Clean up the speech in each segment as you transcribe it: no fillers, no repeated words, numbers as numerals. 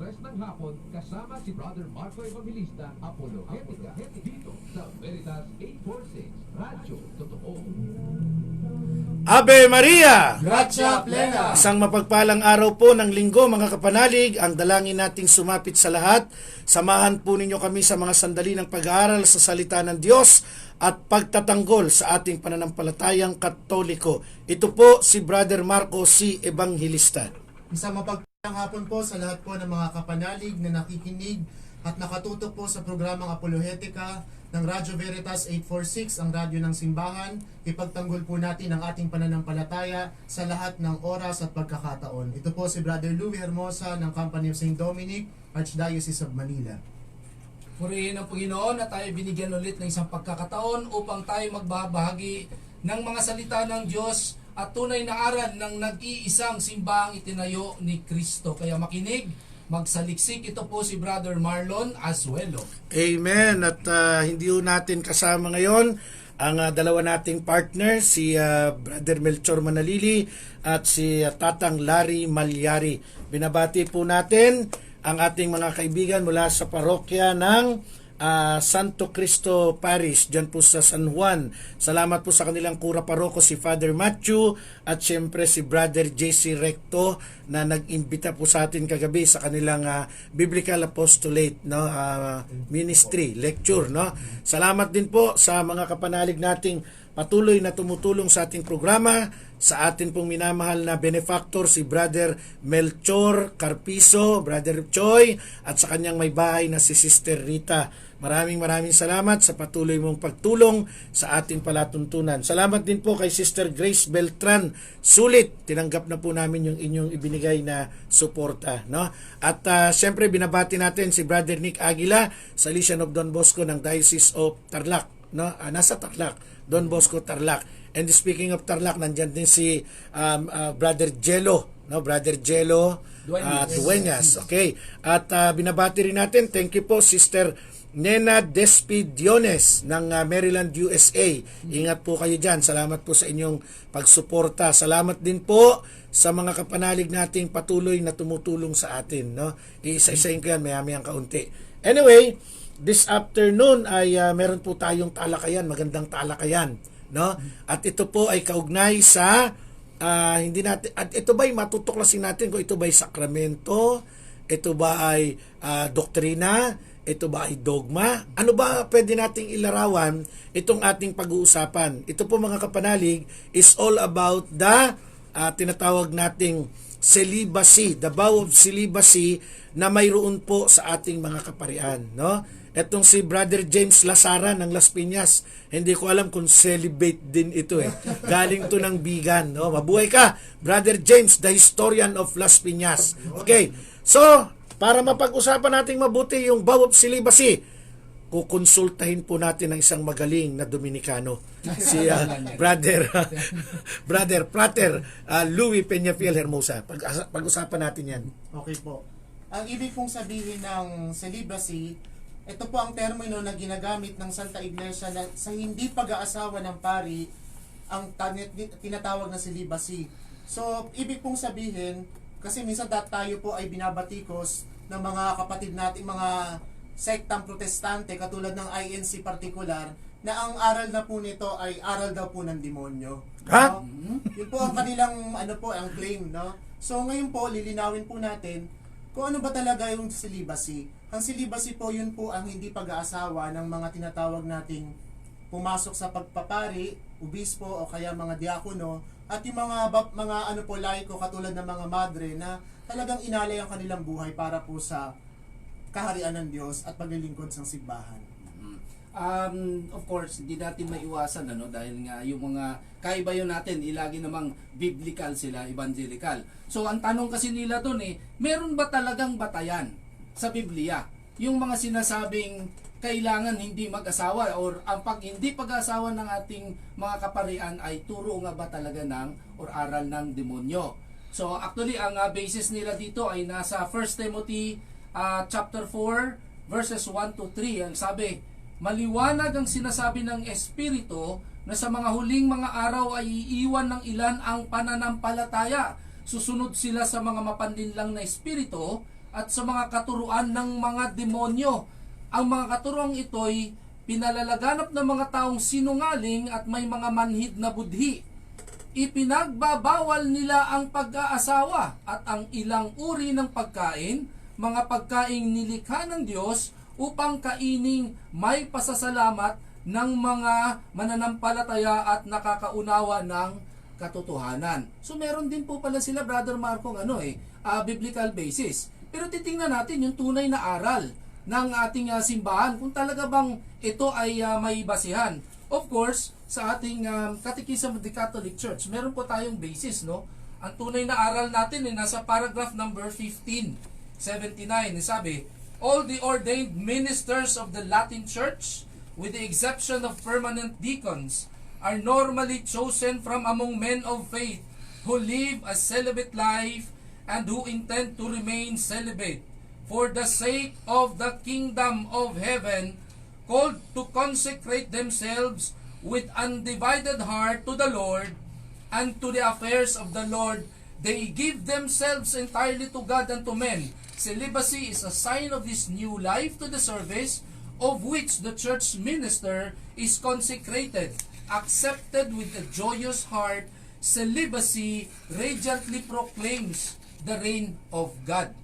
3 ng hapon kasama si Brother Marco Evangelista, Apologetica, dito sa Veritas 846, Radyo Totoo. Ave Maria! Gratia plena! Isang mapagpalang araw po ng linggo mga kapanalig, ang dalangin nating sumapit sa lahat. Samahan po ninyo kami sa mga sandali ng pag-aaral sa salita ng Diyos at pagtatanggol sa ating pananampalatayang Katoliko. Ito po si Brother Marco C. Evangelista. Isang mapagpalang hapon po sa lahat po ng mga kapanalig na nakikinig at nakatutok po sa programang Apologetica ng Radyo Veritas 846, ang radyo ng simbahan. Ipagtanggol po natin ang ating pananampalataya sa lahat ng oras at pagkakataon. Ito po si Brother Louis Hermosa ng Company of St. Dominic, Archdiocese of Manila. Purihin ang Panginoon na tayo binigyan ulit ng isang pagkakataon upang tayo magbahagi ng mga salita ng Diyos at tunay na aral ng nag-iisang simbahang itinayo ni Kristo. Kaya makinig, magsaliksik. Ito po si Brother Marlon Azuelo. Amen. At hindi natin kasama ngayon ang dalawa nating partner, si Brother Melchor Manalili at si Tatang Larry Malyari. Binabati po natin ang ating mga kaibigan mula sa parokya ng Santo Cristo Parish dyan po sa San Juan. Salamat po sa kanilang kura paroko si Father Matthew at syempre si Brother JC Recto na nag-imbita po sa atin kagabi sa kanilang Biblical Apostolate ministry lecture. Salamat din po sa mga kapanalig nating patuloy na tumutulong sa ating programa, sa atin pong minamahal na benefactor si Brother Melchor Carpizo, Brother Choi, at sa kanyang may bahay na si Sister Rita. Maraming salamat sa patuloy mong pagtulong sa ating palatuntunan. Salamat din po kay Sister Grace Beltran. Sulit, tinanggap na po namin yung inyong ibinigay na suporta. At siyempre binabati natin si Brother Nick Aguila, Salesian of Don Bosco ng Diocese of Tarlac. Nasa Tarlac, Don Bosco Tarlac. And speaking of Tarlac, nandyan din si Brother Jello, Brother Jello Dueñas. Okay. At binabati rin natin, thank you po Sister Nena Despidiones ng Maryland, USA. Ingat po kayo dyan. Salamat po sa inyong pagsuporta. Salamat din po sa mga kapanalig nating patuloy na tumutulong sa atin. Iisa-isahin ko yan, maya-mayang kaunti. Anyway, this afternoon ay meron po tayong talakayan, magandang talakayan. At ito po ay kaugnay sa hindi natin, at ito ba ay matutuklasin natin kung ito ba ay sakramento, ito ba ay doktrina, ito ba ay dogma? Ano ba pwede nating ilarawan itong ating pag-uusapan? Ito po mga kapanalig is all about the tinatawag nating celibacy, the vow of celibacy na mayroon po sa ating mga kaparian. Etong si Brother James Lasara ng Las Piñas, hindi ko alam kung celibate din ito Galing to ng Bigan. Mabuhay ka, Brother James, the historian of Las Piñas. Okay, so para mapag-usapan nating mabuti yung vow of celibacy, kukonsultahin po natin ang isang magaling na Dominikano, si Brother Prater Louis Peñafiel Hermosa. Pag-usapan natin yan. Okay po. Ang ibig pong sabihin ng celibacy, ito po ang termino na ginagamit ng Santa Iglesia na sa hindi pag-aasawa ng pari, ang tinatawag na celibacy. So, ibig pong sabihin, kasi minsan tayo po ay binabatikos ng mga kapatid natin, mga sektang protestante katulad ng INC particular, na ang aral na po nito ay aral daw po ng demonyo. Ha? Yun po ang kanilang ang claim. So ngayon po, lilinawin po natin kung ano ba talaga yung celibacy. Ang celibacy po, yun po ang hindi pag-aasawa ng mga tinatawag nating pumasok sa pagpapari, obispo o kaya mga diakono, at yung mga laiko katulad ng mga madre na talagang inalay ang kanilang buhay para po sa kaharian ng Diyos at paglilingkod sa simbahan. Of course, hindi natin maiwasan dahil nga yung mga kaibayo natin, ilagi namang biblical sila, evangelical. So ang tanong kasi nila doon meron ba talagang batayan sa Biblia? Yung mga sinasabing kailangan hindi mag-asawa or ang hindi pag-asawa ng ating mga kaparian ay turo nga ba talaga ng or aral ng demonyo. So actually ang basis nila dito ay nasa 1 Timothy chapter 4 verses 1 to 3. Ang sabi, maliwanag ang sinasabi ng Espiritu na sa mga huling mga araw ay iiwan ng ilan ang pananampalataya. Susunod sila sa mga mapanlinlang na espiritu at sa mga katuruan ng mga demonyo. Ang mga katuruang ito'y pinalalaganap ng mga taong sinungaling at may mga manhid na budhi. Ipinagbabawal nila ang pag-aasawa at ang ilang uri ng pagkain, mga pagkaing nilikha ng Diyos upang kaining may pasasalamat ng mga mananampalataya at nakakaunawa ng katotohanan. So meron din po pala sila, Brother Marco, biblical basis. Pero titingnan natin yung tunay na aral ng ating simbahan kung talaga bang ito ay may basihan. Of course, sa ating Catechism of the Catholic Church, meron po tayong basis, no? Ang tunay na aral natin ay nasa paragraph number 1579. Sabi, all the ordained ministers of the Latin Church, with the exception of permanent deacons, are normally chosen from among men of faith who live a celibate life and who intend to remain celibate for the sake of the kingdom of heaven, called to consecrate themselves with undivided heart to the Lord and to the affairs of the Lord. They give themselves entirely to God and to men. Celibacy is a sign of this new life to the service of which the church minister is consecrated. Accepted with a joyous heart, celibacy radiantly proclaims the reign of God.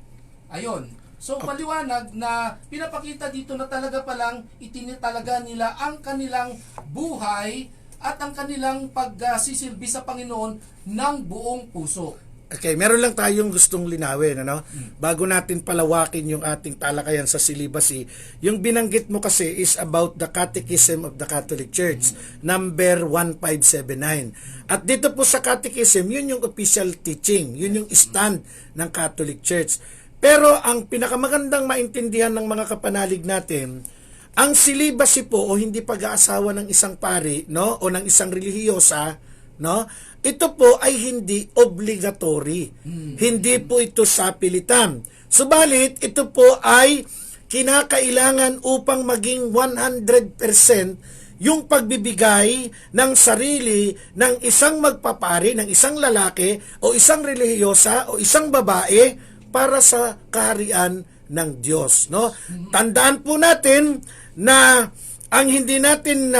Ayon. So paliwanag na pinapakita dito na talaga palang itinitalaga nila ang kanilang buhay at ang kanilang pagsisilbi sa Panginoon ng buong puso. Okay, meron lang tayong gustong linawin, ano? Bago natin palawakin yung ating talakayan sa celibacy, yung binanggit mo kasi is about the Catechism of the Catholic Church, number 1579. At dito po sa Catechism, yun yung official teaching, yun yung stand ng Catholic Church. Pero ang pinakamagandang maintindihan ng mga kapanalig natin, ang celibacy po o hindi pag-aasawa ng isang pari, no, o ng isang relihiyosa, no, ito po ay hindi obligatory. Hindi po ito sapilitan. Subalit, ito po ay kinakailangan upang maging 100% yung pagbibigay ng sarili ng isang magpapari, ng isang lalaki o isang relihiyosa o isang babae para sa kaharian ng Diyos, no? Tandaan po natin na ang hindi natin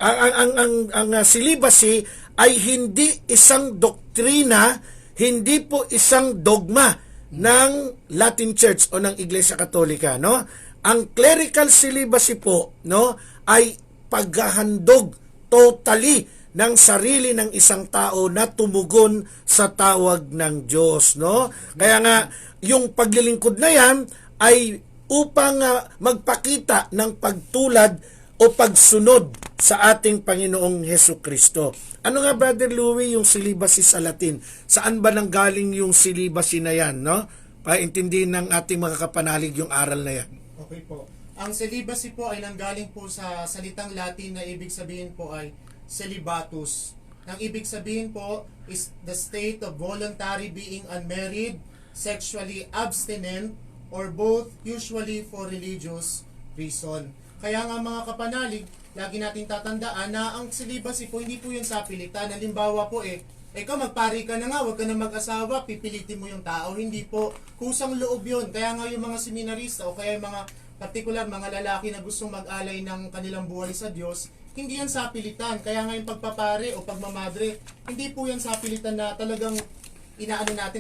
ang celibacy ay hindi isang doktrina, hindi po isang dogma ng Latin Church o ng Iglesia Katolika, no? Ang clerical celibacy po, no, ay paghahandog totally ng sarili ng isang tao na tumugon sa tawag ng Diyos, no? Kaya nga, yung paglilingkod na yan ay upang magpakita ng pagtulad o pagsunod sa ating Panginoong Hesukristo. Ano nga, Brother Louie, yung celibacy sa Latin? Saan ba nanggaling yung celibacy na yan, no? Paintindihin ng ating mga kapanalig yung aral na yan. Okay po. Ang celibacy po ay nanggaling po sa salitang Latin na ibig sabihin po ay celibatus. Ang ibig sabihin po is the state of voluntary being unmarried, sexually abstinent, or both, usually for religious reason. Kaya nga mga kapanalig, lagi nating tatandaan na ang celibacy po, hindi po yun sa pilitan. Halimbawa po ikaw magpari ka na nga, huwag ka na mag-asawa, pipilitin mo yung tao. Hindi po, kusang loob yun. Kaya nga yung mga seminarista o kaya yung mga partikular, mga lalaki na gustong mag-alay ng kanilang buhay sa Diyos, hindi yan sa pilitan. Kaya nga yung pagpapare o pagmamadre, hindi po yan sa pilitan na talagang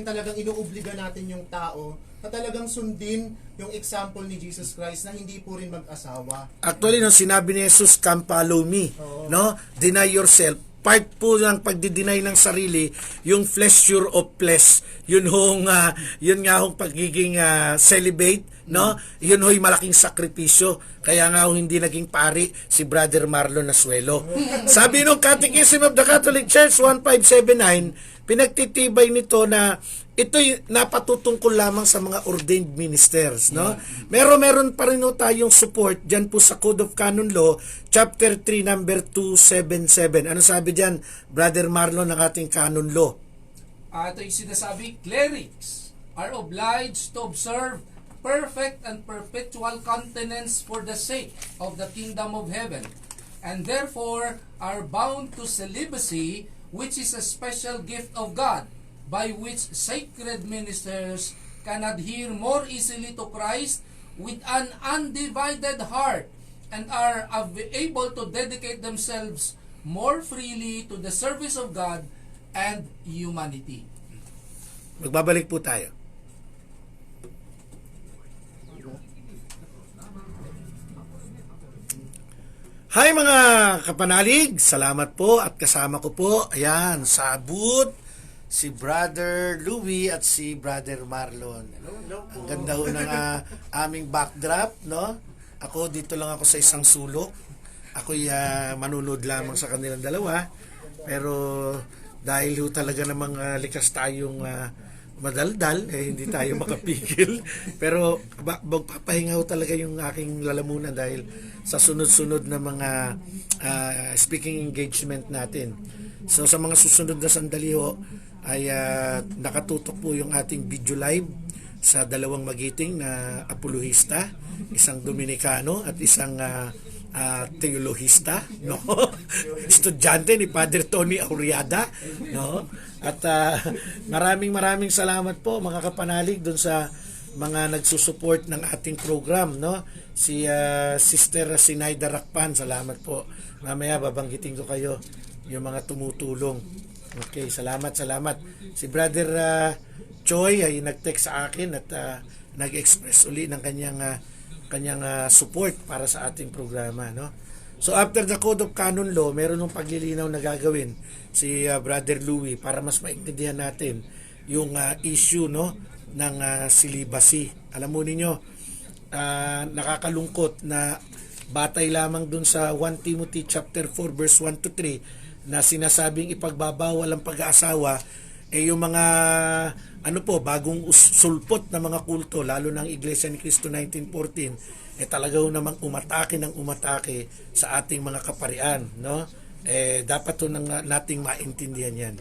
talagang inuobliga natin yung tao na talagang sundin yung example ni Jesus Christ na hindi po rin mag-asawa. Actually, no, sinabi ni Jesus, come follow me. Oo. No? Deny yourself. Part po ng pagdi-deny ng sarili, yung fleshure of flesh. Yun nga hong pagiging celibate, no? Yun ho'y malaking sakripisyo. Kaya nga hindi naging pari si Brother Marlon Nasuelo. Sabi nung Catechism of the Catholic Church 1579, pinagtitibay nito na ito'y napatutungkol lamang sa mga ordained ministers, no? Meron pa rin tayong support diyan po sa Code of Canon Law, chapter 3, number 277. Ano sabi diyan, Brother Marlon, ng ating Canon Law? Ito yung sinasabi, clerics are obliged to observe perfect and perpetual continence for the sake of the kingdom of heaven, and therefore are bound to celibacy, which is a special gift of God, by which sacred ministers can adhere more easily to Christ with an undivided heart and are able to dedicate themselves more freely to the service of God and humanity. Magbabalik po tayo. Hi mga kapanalig, salamat po at kasama ko po, ayan, sa booth, si Brother Louie at si Brother Marlon. Ang ganda ho ng aming backdrop, no? Ako, dito lang ako sa isang sulok. Ako'y manunod lamang sa kanilang dalawa. Pero dahil ho talaga namang likas tayong madaldal, hindi tayo makapigil. Pero magpapahinga ho talaga yung aking lalamunan dahil sa sunod-sunod na mga speaking engagement natin. So sa mga susunod na sandali ho, ay nakatutok po yung ating video live sa dalawang magiting na apologista, isang Dominikano at isang teolohista, no? Estudyante ni Father Tony Auriada, no? At maraming salamat po mga kapanalig doon sa mga nagsusupport ng ating program, no? Si Sister Sinaida Rakpan, salamat po. Mamaya babanggitin ko kayo yung mga tumutulong. Okay, salamat. Si Brother Choi ay nag-text sa akin at nag-express uli ng kanyang support para sa ating programa, no? So after the Code of Canon Law, meron ng paglilinaw na gagawin si Brother Louie para mas maintindihan natin yung issue, no, ng celibacy. Alam mo ninyo, nakakalungkot na batay lamang dun sa 1 Timothy chapter 4 verse 1 to 3 na sinasabing ipagbabawal ang pag-aasawa, yung mga bagong sulpot na mga kulto, lalo ng Iglesia ni Cristo 1914, talaga namang umatake sa ating mga kaparian, no? Dapat nating maintindihan yan.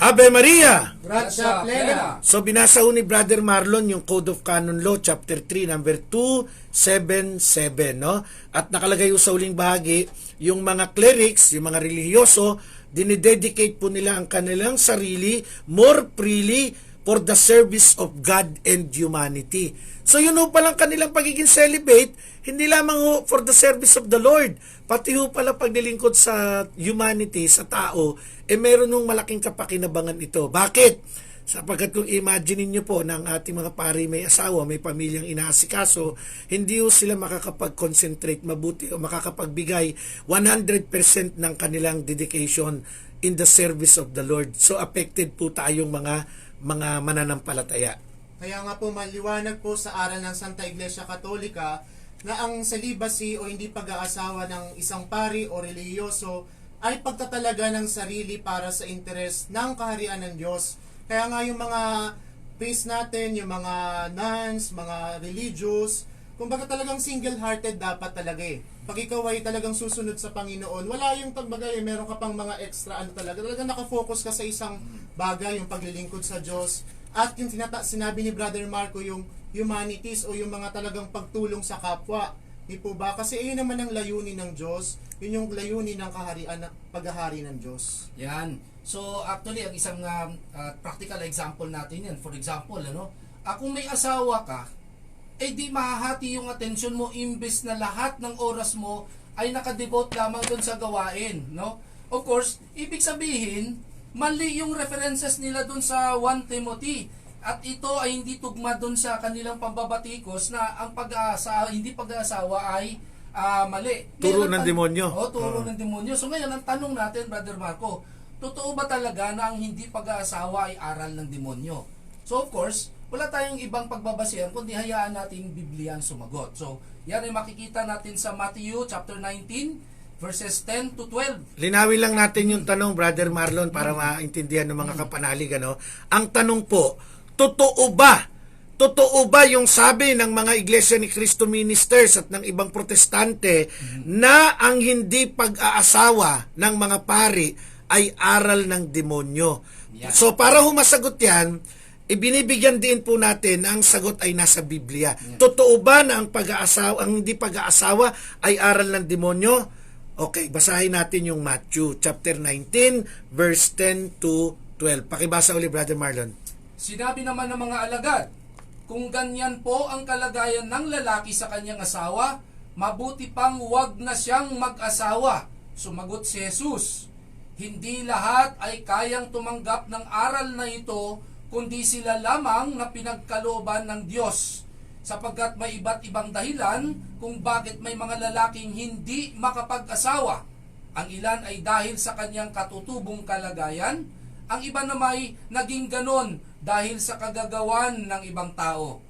Ave Maria! Gratia plena. So binasa ni Brother Marlon yung Code of Canon Law chapter 3 number 277, no? At nakalagay sa uling bahagi yung mga clerics, yung mga relihiyoso, dinidedicate po nila ang kanilang sarili more freely for the service of God and humanity. So yun ho palang kanilang pagiging celibate, hindi lamang ho for the service of the Lord, pati ho pala paglilingkod sa humanity, sa tao, meron nung malaking kapakinabangan ito. Bakit? Sapagkat kung imagine niyo po na ang ating mga pari may asawa, may pamilyang inaasikaso, hindi ho sila makakapag-concentrate mabuti o makakapagbigay 100% ng kanilang dedication in the service of the Lord. So affected po tayong mga mananampalataya. Kaya nga po maliwanag po sa aral ng Santa Iglesia Katolika na ang celibacy o hindi pag-aasawa ng isang pari o relihiyoso ay pagtatalaga ng sarili para sa interes ng kaharian ng Diyos. Kaya nga yung mga priest natin, yung mga nuns, mga religious, kumbaga talagang single-hearted dapat talaga eh. Pag ikaw ay talagang susunod sa Panginoon, wala yung tagbagay, meron ka pang mga extra talagang nakafocus ka sa isang bagay, yung paglilingkod sa Diyos. At yung sinabi ni Brother Marco, yung humanities o yung mga talagang pagtulong sa kapwa. Di po ba? Kasi yun naman ang layunin ng Diyos, yun yung layunin ng kaharian, paghahari ng Diyos. Yan. So actually, ang isang practical example natin yan. For example, kung may asawa ka, di mahahati yung atensyon mo imbes na lahat ng oras mo ay nakadevote lamang doon sa gawain, no? Of course, ibig sabihin, mali yung references nila doon sa 1 Timothy. At ito ay hindi tugma doon sa kanilang pambabatikos na ang hindi pag-aasawa ay mali. Turo ng demonyo. Turo ng demonyo. So ngayon, ang tanong natin, Brother Marco, totoo ba talaga na ang hindi pag-aasawa ay aral ng demonyo? So of course, wala tayong ibang pagbabasihan kundi hayaan natin yung Biblia ang sumagot. So yan ay makikita natin sa Matthew chapter 19 verses 10 to 12. Linawin lang natin yung tanong, Brother Marlon, para maintindihan ng mga kapanalig, Ang tanong po, totoo ba yung sabi ng mga Iglesia ni Cristo ministers at ng ibang protestante na ang hindi pag-aasawa ng mga pari ay aral ng demonyo? Yeah. So para humasagot yan, ibinibigyan din po natin na ang sagot ay nasa Biblia. Yeah. Totoo ba na ang hindi pag-aasawa ay aral ng demonyo? Okay, basahin natin yung Matthew chapter 19 verse 10 to 12. Pakibasa uli, Brother Marlon. Sinabi naman ng mga alagad, kung ganyan po ang kalagayan ng lalaki sa kanyang asawa, mabuti pang huwag na siyang mag-asawa. Sumagot si Jesus, hindi lahat ay kayang tumanggap ng aral na ito, kundi sila lamang na pinagkalooban ng Diyos. Sapagkat may iba't ibang dahilan kung bakit may mga lalaking hindi makapag-asawa. Ang ilan ay dahil sa kanyang katutubong kalagayan, ang iba naman naging ganon dahil sa kagagawan ng ibang tao.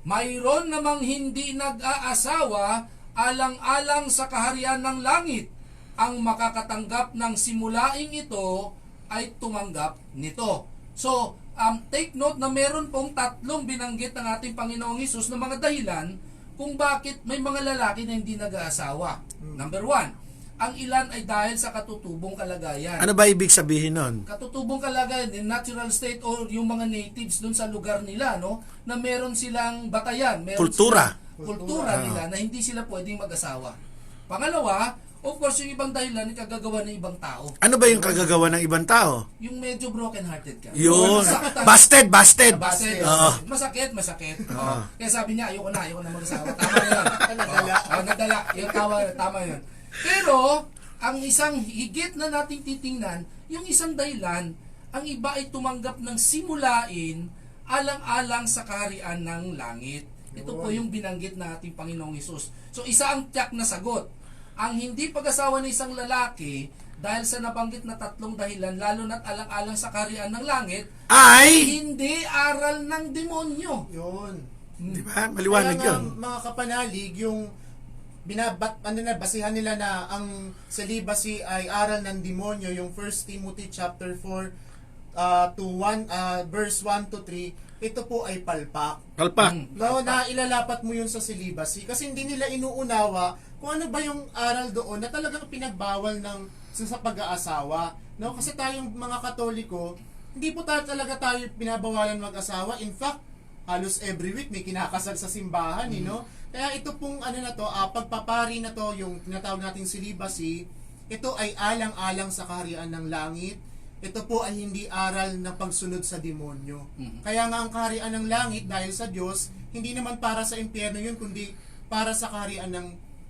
Mayroon namang hindi nag-aasawa alang-alang sa kaharian ng langit. Ang makakatanggap ng simulaing ito ay tumanggap nito. So, take note na meron pong tatlong binanggit ng ating Panginoong Hesus na mga dahilan kung bakit may mga lalaki na hindi nag-aasawa. Number 1, ang ilan ay dahil sa katutubong kalagayan. Ano ba ibig sabihin nun? Katutubong kalagayan, in natural state or yung mga natives dun sa lugar nila, no, na meron silang batayan, meron Kultura. silang kultura nila na hindi sila pwedeng mag-asawa. Pangalawa, of course, yung ibang dahilan ay kagagawa ng ibang tao. Ano ba yung kagagawa ng ibang tao? Yung medyo broken-hearted ka. Yun. Masaktan. Busted. Masakit. Oo. Masakit. Oo. Kaya sabi niya, ayoko na mag-asawa. Tama yun. Nadala. Yung tama yun. Pero, ang isang higit na nating titingnan, yung isang dahilan, ang iba ay tumanggap ng simulain alang-alang sa kaharian ng langit. Ito po yung binanggit na ating Panginoong Hesus. So, isa ang tiyak na sagot. Ang hindi pag-asawa ng isang lalaki, dahil sa nabanggit na tatlong dahilan, lalo na't alang-alang sa kaharian ng langit, Ay! hindi aral ng demonyo. Yun. Di ba? Maliwanag Kaya nga, yun. mga kapanalig, yung basihan nila na ang celibacy ay aral ng demonyo, yung 1 Timothy chapter 4 verse 1 to 3, ito po ay palpak. Palpak. No, na ilalapat mo yun sa celibacy kasi hindi nila inuunawa kung ano ba yung aral doon na talagang pinagbawal ng sa pag-aasawa. No, kasi tayong mga Katoliko, hindi po talaga tayo pinabawalan mag-asawa. In fact, halos every week may kinakasal sa simbahan, no? Kaya ito pong ano na to, pagpapari na to, yung tinatawag nating celibacy, ito ay alang-alang sa kaharian ng langit. Ito po ay hindi aral na pagsunod sa demonyo. Kaya nga ang kaharian ng langit dahil sa Diyos, hindi naman para sa impyerno yun, kundi para sa kaharian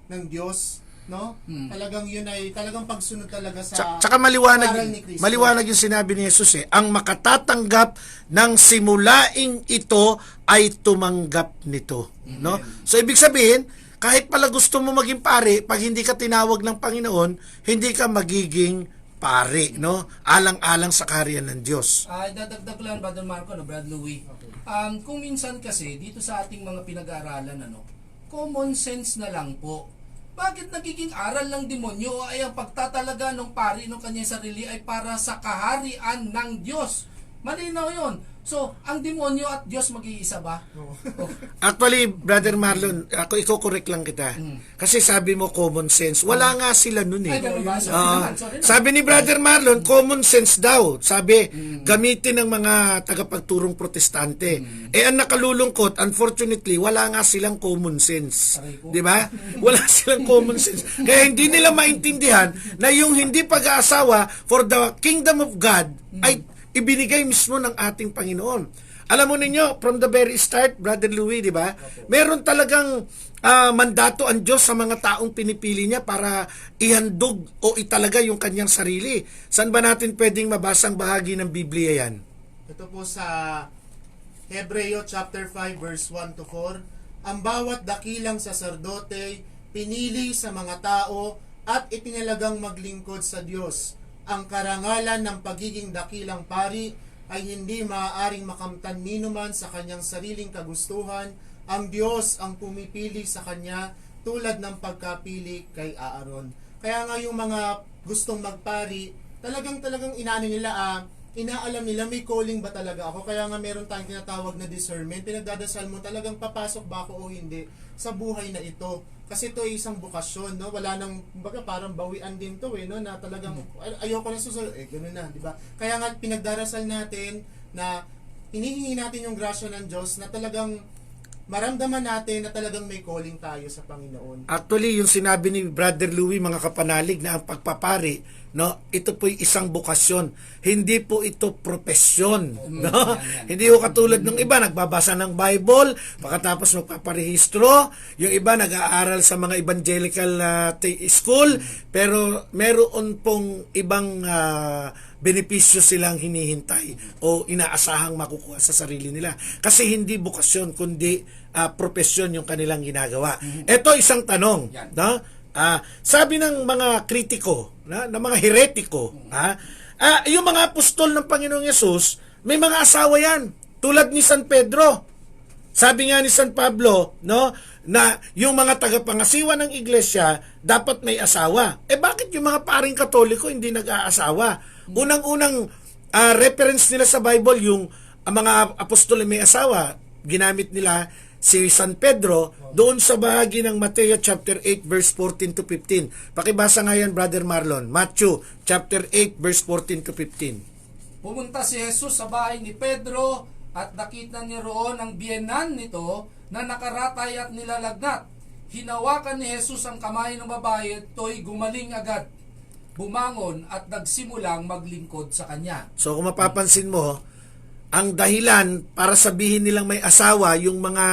ng Diyos, no? Talagang yun ay talagang pagsunod talaga sa Tsaka aral ni maliwanag, Kristo. maliwanag yung sinabi ni Jesus ang makatatanggap ng simulaing ito ay tumanggap nito. No? So ibig sabihin, kahit pala gusto mo maging pare, pag hindi ka tinawag ng Panginoon, hindi ka magiging pare, no? Alang-alang sa kaharian ng Diyos. Dadagdag lang, Brother Marco, Brad Louie. Kung minsan kasi, dito sa ating mga pinag-aaralan, common sense na lang po. Bakit nagiging aral ng demonyo ay ang pagtatalaga ng pari ng kanyang sarili ay para sa kaharian ng Diyos? Malinaw yun. So, ang demonyo at Diyos mag-iisa ba? Oh. Actually, Brother Marlon, ako iko-correct lang kita. Kasi sabi mo common sense. Wala nga sila nun eh. Ay, ganun ba? Sorry naman. Sabi ni Brother Marlon, common sense daw. Sabi, gamitin ng mga tagapagturong protestante. Ang nakalulungkot, unfortunately, wala nga silang common sense. Di ba? Wala silang common sense. Kaya hindi nila maintindihan na yung hindi pag-aasawa for the kingdom of God ay ibinigay mismo ng ating Panginoon. Alam mo ninyo, from the very start, Brother Louie, di ba? Meron talagang mandato ang Diyos sa mga taong pinipili niya para ihandog o italaga yung kanyang sarili. Saan ba natin pwedeng mabasang bahagi ng Biblia yan? Ito po sa Hebreo chapter 5 verse 1 to 4. Ang bawat dakilang saserdote pinili sa mga tao at itinalagang maglingkod sa Diyos. Ang karangalan ng pagiging dakilang pari ay hindi maaaring makamtan ninuman sa kanyang sariling kagustuhan. Ang Diyos ang pumipili sa kanya tulad ng pagkapili kay Aaron. Kaya nga yung mga gustong magpari, talagang inaano nila, inaalam nila may calling ba talaga ako. Kaya nga meron tayong tinatawag na discernment. Pinagdadasal mo talagang papasok ba ako o hindi sa buhay na ito. Kasi ito ay isang bukasyon, no? Wala nang, baga parang bawian din to no? Na talagang ayoko na susunod, gano'n na, di ba? Kaya nga pinagdarasal natin na hinihingi natin yung grasya ng Diyos na talagang maramdaman natin na talagang may calling tayo sa Panginoon. Actually, yung sinabi ni Brother Louie, mga kapanalig, na ang pagpapari, no, ito po'y isang bukasyon. Hindi po ito profesyon. No? Hindi po katulad ng iba, nagbabasa ng Bible, pagkatapos magpaparehistro, yung iba nag-aaral sa mga evangelical school, pero meron pong ibang benepisyo silang hinihintay o inaasahang makukuha sa sarili nila. Kasi hindi bukasyon, kundi profesyon yung kanilang ginagawa. Ito isang tanong. No? Sabi ng mga kritiko, ng mga heretiko, yung mga apostol ng Panginoong Yesus, may mga asawa yan. Tulad ni San Pedro. Sabi nga ni San Pablo, no, na yung mga tagapangasiwa ng iglesia dapat may asawa. Bakit yung mga paring Katoliko hindi nag-aasawa? Unang-unang reference nila sa Bible, yung mga apostol may asawa, ginamit nila si San Pedro doon sa bahagi ng Mateo chapter 8 verse 14 to 15. Pakibasa nga yan, Brother Marlon. Matthew chapter 8 verse 14 to 15. Pumunta si Jesus sa bahay ni Pedro at nakita niya roon ang biyenan nito na nakaratay at nilalagnat. Hinawakan ni Jesus ang kamay ng babae at ito'y gumaling agad. Bumangon at nagsimulang maglingkod sa kanya. So kung mapapansin mo, ang dahilan para sabihin nilang may asawa yung mga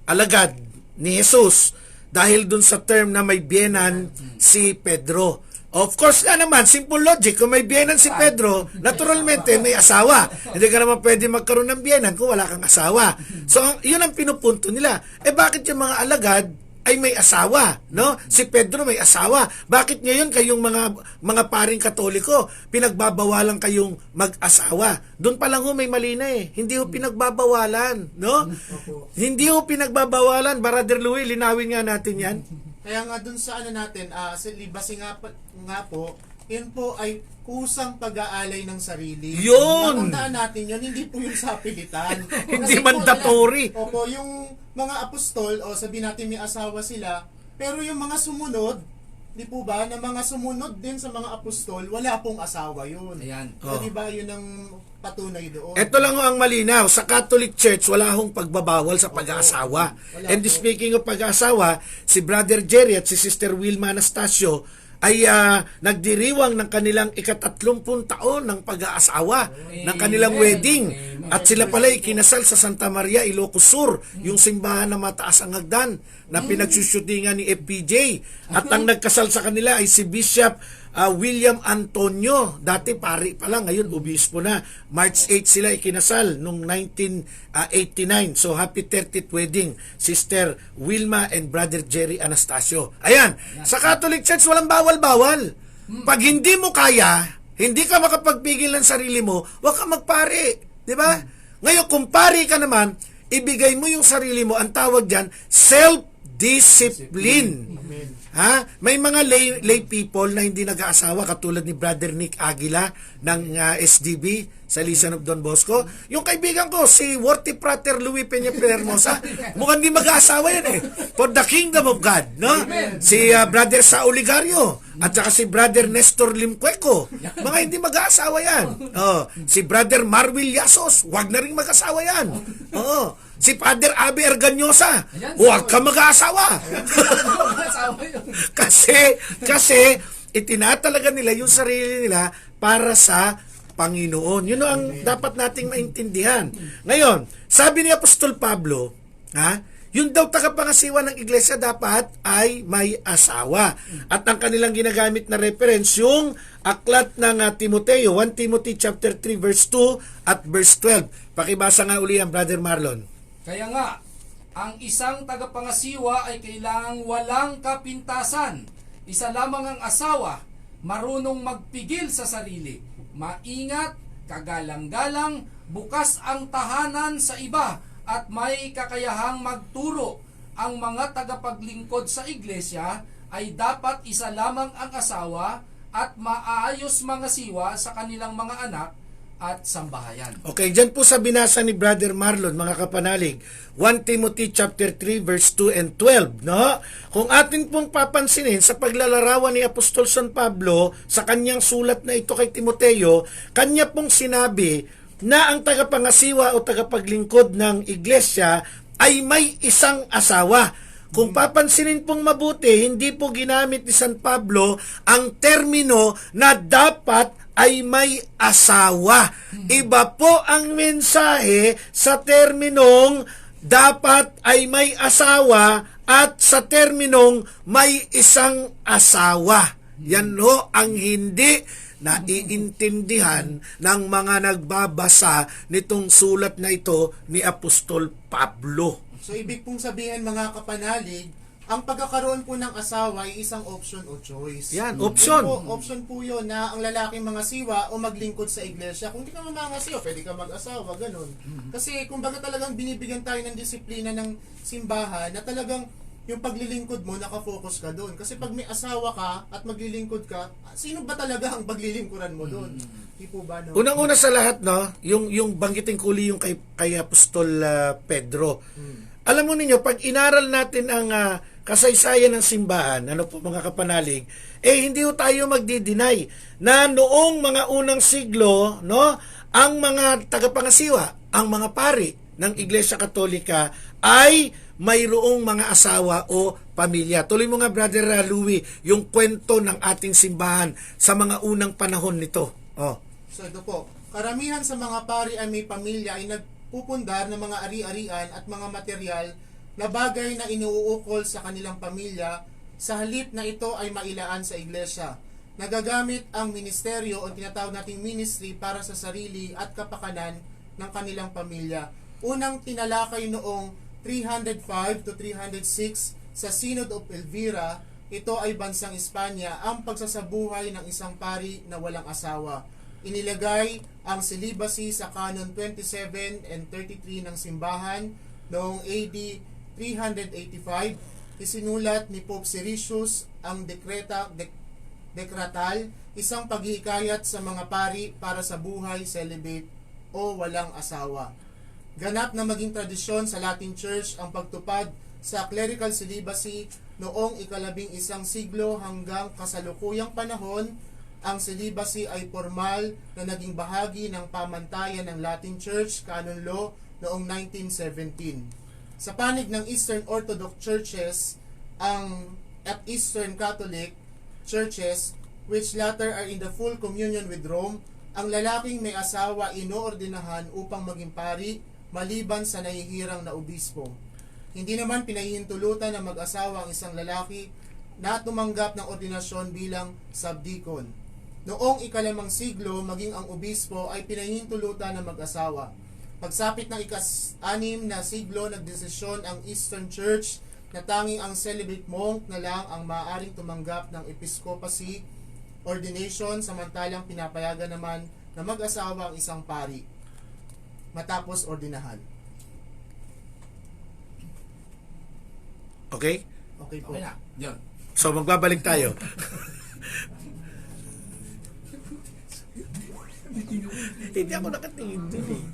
alagad ni Jesus dahil dun sa term na may biyenan si Pedro. Of course nga naman, simple logic, kung may biyenan si Pedro, naturalmente may asawa. Hindi ka naman pwede magkaroon ng biyenan kung wala kang asawa. So yun ang pinupunto nila. Bakit yung mga alagad ay may asawa, no? Si Pedro may asawa. Bakit ngayon kayong mga paring Katoliko pinagbabawalan kayong mag-asawa? Doon pa lang ho may mali na eh. Hindi ho pinagbabawalan, no? Hindi ho pinagbabawalan. Brother Louie, linawin nga natin 'yan. Kaya nga dun sa natin, sa libasi nga po, yun po ay kusang pag-aalay ng sarili. Yun! Natandaan natin yun, hindi po yung sa pilitan. Hindi Kasi po mandatory. Opo, yung mga apostol, o sabihin natin may asawa sila, pero yung mga sumunod, di po ba, na mga sumunod din sa mga apostol, wala pong asawa yun. Ayan. So, di ba, yun ang patunay doon. Ito lang ho ang malinaw. Sa Catholic Church, wala hong pagbabawal sa pag-aasawa. And speaking of pag-aasawa, si Brother Jerry at si Sister Wilma Anastasio ay nagdiriwang ng kanilang ika-30 taon ng pag-aasawa, ng kanilang wedding. At sila pala ay kinasal sa Santa Maria, Ilocos Sur, yung simbahan na mataas ang hagdan na pinagsusyutingan ni FPJ. At ang nagkasal sa kanila ay si Bishop William Antonio. Dati pari pa lang, ngayon obispo na. March 8 sila ikinasal noong 1989. So happy 30th wedding, Sister Wilma and Brother Jerry Anastasio. Ayan, sa Catholic Church walang bawal-bawal. Pag hindi mo kaya, hindi ka makapagpigil ng sarili mo, huwag ka magpari. Di ba? Ngayon, kung pari ka naman, ibigay mo yung sarili mo, ang tawag dyan, self-discipline. May mga lay people na hindi nag-aasawa katulad ni Brother Nick Aguila ng SDB sa Lisan of Don Bosco. Yung kaibigan ko, si Worthy Frater Louis Peña Hermosa, mukhang hindi mag-aasawa yan eh. For the kingdom of God, no? Si Brother Saul Ligario at saka si Brother Nestor Limcueco, mga hindi mag-aasawa yan. Si Brother Marwil Yasos, wag na rin mag-asawa yan. Si Father Abe Erganyosa, huwag ka mag-aasawa. kasi itinatalaga nila yung sarili nila para sa Panginoon. Yun ang dapat nating maintindihan. Ngayon, sabi ni Apostol Pablo, yung daw tagapangasiwa ng iglesia dapat ay may asawa. At ang kanilang ginagamit na reference yung aklat ng Timoteo, 1 Timothy chapter 3 verse 2 at verse 12. Pakibasa nga uli ang Brother Marlon. Kaya nga, ang isang tagapangasiwa ay kailangang walang kapintasan. Isa lamang ang asawa, marunong magpigil sa sarili, maingat, kagalang-galang, bukas ang tahanan sa iba, at may kakayahang magturo. Ang mga tagapaglingkod sa iglesia ay dapat isa lamang ang asawa at maayos mga siwa sa kanilang mga anak at sambahayan. Okay, dyan po sa binasa ni Brother Marlon, mga kapanalig, 1 Timothy chapter 3 verse 2 and 12, no? Kung atin pong papansinin sa paglalarawan ni Apostol San Pablo sa kanyang sulat na ito kay Timoteo, kanya pong sinabi na ang tagapangasiwa o tagapaglingkod ng iglesia ay may isang asawa. Kung papansinin pong mabuti, hindi po ginamit ni San Pablo ang termino na dapat ay may asawa. Iba po ang mensahe sa terminong dapat ay may asawa at sa terminong may isang asawa. Yan ho ang hindi naiintindihan ng mga nagbabasa nitong sulat na ito ni Apostol Pablo. So ibig pong sabihin mga kapanalig, ang pagkakaroon po ng asawa ay isang option o choice. Yan, option. Option po yun na ang lalaking mga siwa o maglingkod sa iglesia. Kung di ka mamangasiwa, pwede ka mag-asawa, ganun. Kasi kumbaga talagang binibigyan tayo ng disiplina ng simbahan na talagang yung paglilingkod mo, nakafocus ka doon. Kasi pag may asawa ka at maglilingkod ka, sino ba talaga ang paglilingkuran mo doon? Di po ba, no? Unang-una sa lahat, no, yung banggiting kuli yung kay Apostol Pedro. Alam mo ninyo, pag inaral natin ang kasaysayan ng simbahan, ano po mga kapanalig, hindi ho tayo magdi-deny na noong mga unang siglo, no, ang mga tagapangasiwa, ang mga pari ng Iglesia Katolika ay mayroong mga asawa o pamilya. Tuloy mo nga, Brother Louie, yung kwento ng ating simbahan sa mga unang panahon nito. Oh. So ito po, karamihan sa mga pari ay may pamilya ay nagpupundar ng mga ari-arian at mga material na bagay na inuukol sa kanilang pamilya sa halip na ito ay mailaan sa iglesia. Nagagamit ang ministeryo o tinatawag nating ministry para sa sarili at kapakanan ng kanilang pamilya. Unang tinalakay noong 305 to 306 sa Synod of Elvira, ito ay bansang Espanya, ang pagsasabuhay ng isang pari na walang asawa. Inilagay ang celibacy sa Canon 27 and 33 ng simbahan noong AD 385. Isinulat ni Pope Siricius ang Decretal, isang paghihikayat sa mga pari para sa buhay celibate o walang asawa. Ganap na maging tradisyon sa Latin Church ang pagtupad sa clerical celibacy noong ika-11 siglo hanggang kasalukuyang panahon. Ang celibacy ay formal na naging bahagi ng pamantayan ng Latin Church Canon Law noong 1917. Sa panig ng Eastern Orthodox Churches at Eastern Catholic Churches, which latter are in the full communion with Rome, ang lalaking may asawa inoordinahan upang maging pari maliban sa nahihirang na obispo. Hindi naman pinahihintulutan na mag-asawa ang isang lalaki na tumanggap ng ordinasyon bilang subdeacon. Noong ika-5 siglo, maging ang obispo ay pinahihintulutan na mag-asawa. Pagsapit ng ika-6 na siglo, nagdesisyon ang Eastern Church na tanging ang celibate monk na lang ang maaaring tumanggap ng episcopacy ordination, samantalang pinapayagan naman na mag-asawa ang isang pari matapos ordinahan. Okay? Okay po. Okay na. Yun. So magbabalik tayo. Hindi ako nakatingin dun eh.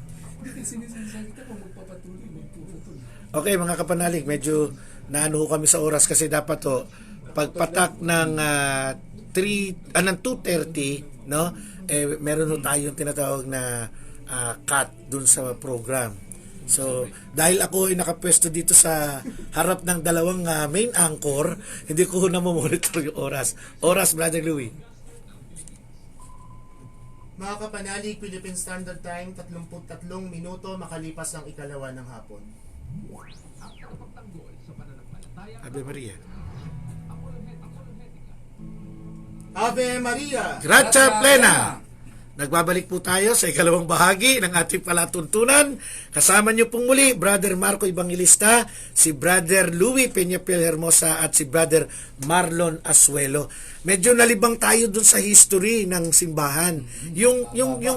Okay mga kapanalig, medyo naano ho kami sa oras kasi dapat to pagpatak ng 2:30, no? Meron ho tayong tinatawag na cut dun sa program. So, dahil ako ay nakapwesto dito sa harap ng dalawang main anchor, hindi ko na monitor yung oras. Oras, Brother Louie. Mga kapanalig, Philippine Standard Time, 33 minuto makalipas ang ikalawa ng hapon. Ang nakapagtanggol sa pananampalataya Ave Maria. Ave Maria! Gratia plena! Nagbabalik po tayo sa ikalawang bahagi ng ating palatuntunan. Kasama niyo pong muli, Brother Marco Evangelista, si Brother Louie Peñapiel Hermosa at si Brother Marlon Asuelo. Medyo nalibang tayo dun sa history ng simbahan. Yung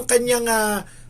kanyang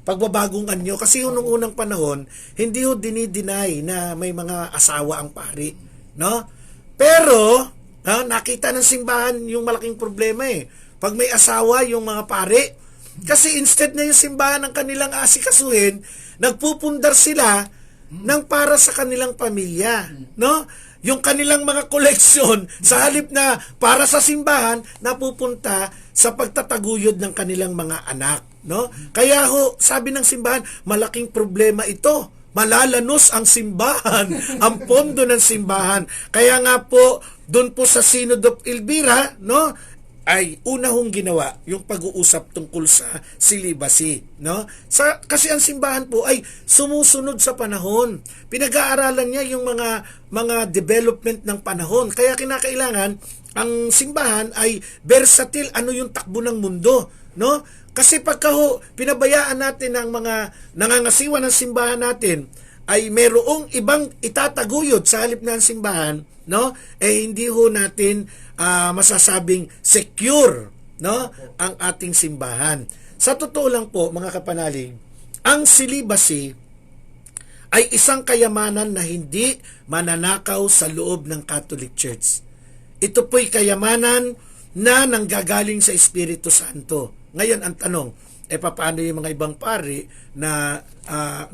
pagbabagong anyo. Kasi nung unang panahon, hindi ho dinideny na may mga asawa ang pari. No? Pero, nakita ng simbahan yung malaking problema eh. Pag may asawa yung mga pari, kasi instead na yung simbahan ng kanilang asikasuhin, nagpupundar sila ng para sa kanilang pamilya, no? Yung kanilang mga koleksyon sa halip na para sa simbahan napupunta sa pagtataguyod ng kanilang mga anak, no? Kaya ho, sabi ng simbahan, malaking problema ito malalanos ang simbahan, ang pondo ng simbahan. Kaya nga po, doon po sa Synod of Elvira, no, ay una hong ginawa yung pag-uusap tungkol sa celibacy, no? Kasi ang simbahan po ay sumusunod sa panahon. Pinag-aaralan niya yung mga development ng panahon. Kaya kinakailangan ang simbahan ay versatile, ano yung takbo ng mundo, no? Kasi pagka pinabayaan natin ang mga nangangasiwa ng simbahan natin ay merong ibang itataguyod sa halip ng simbahan, no? Hindi ho natin masasabing secure, no, ang ating simbahan. Sa totoo lang po, mga kapanalig, ang celibacy ay isang kayamanan na hindi mananakaw sa loob ng Catholic Church. Ito po'y kayamanan na nanggagaling sa Espiritu Santo. Ngayon, ang tanong, paano yung mga ibang pari na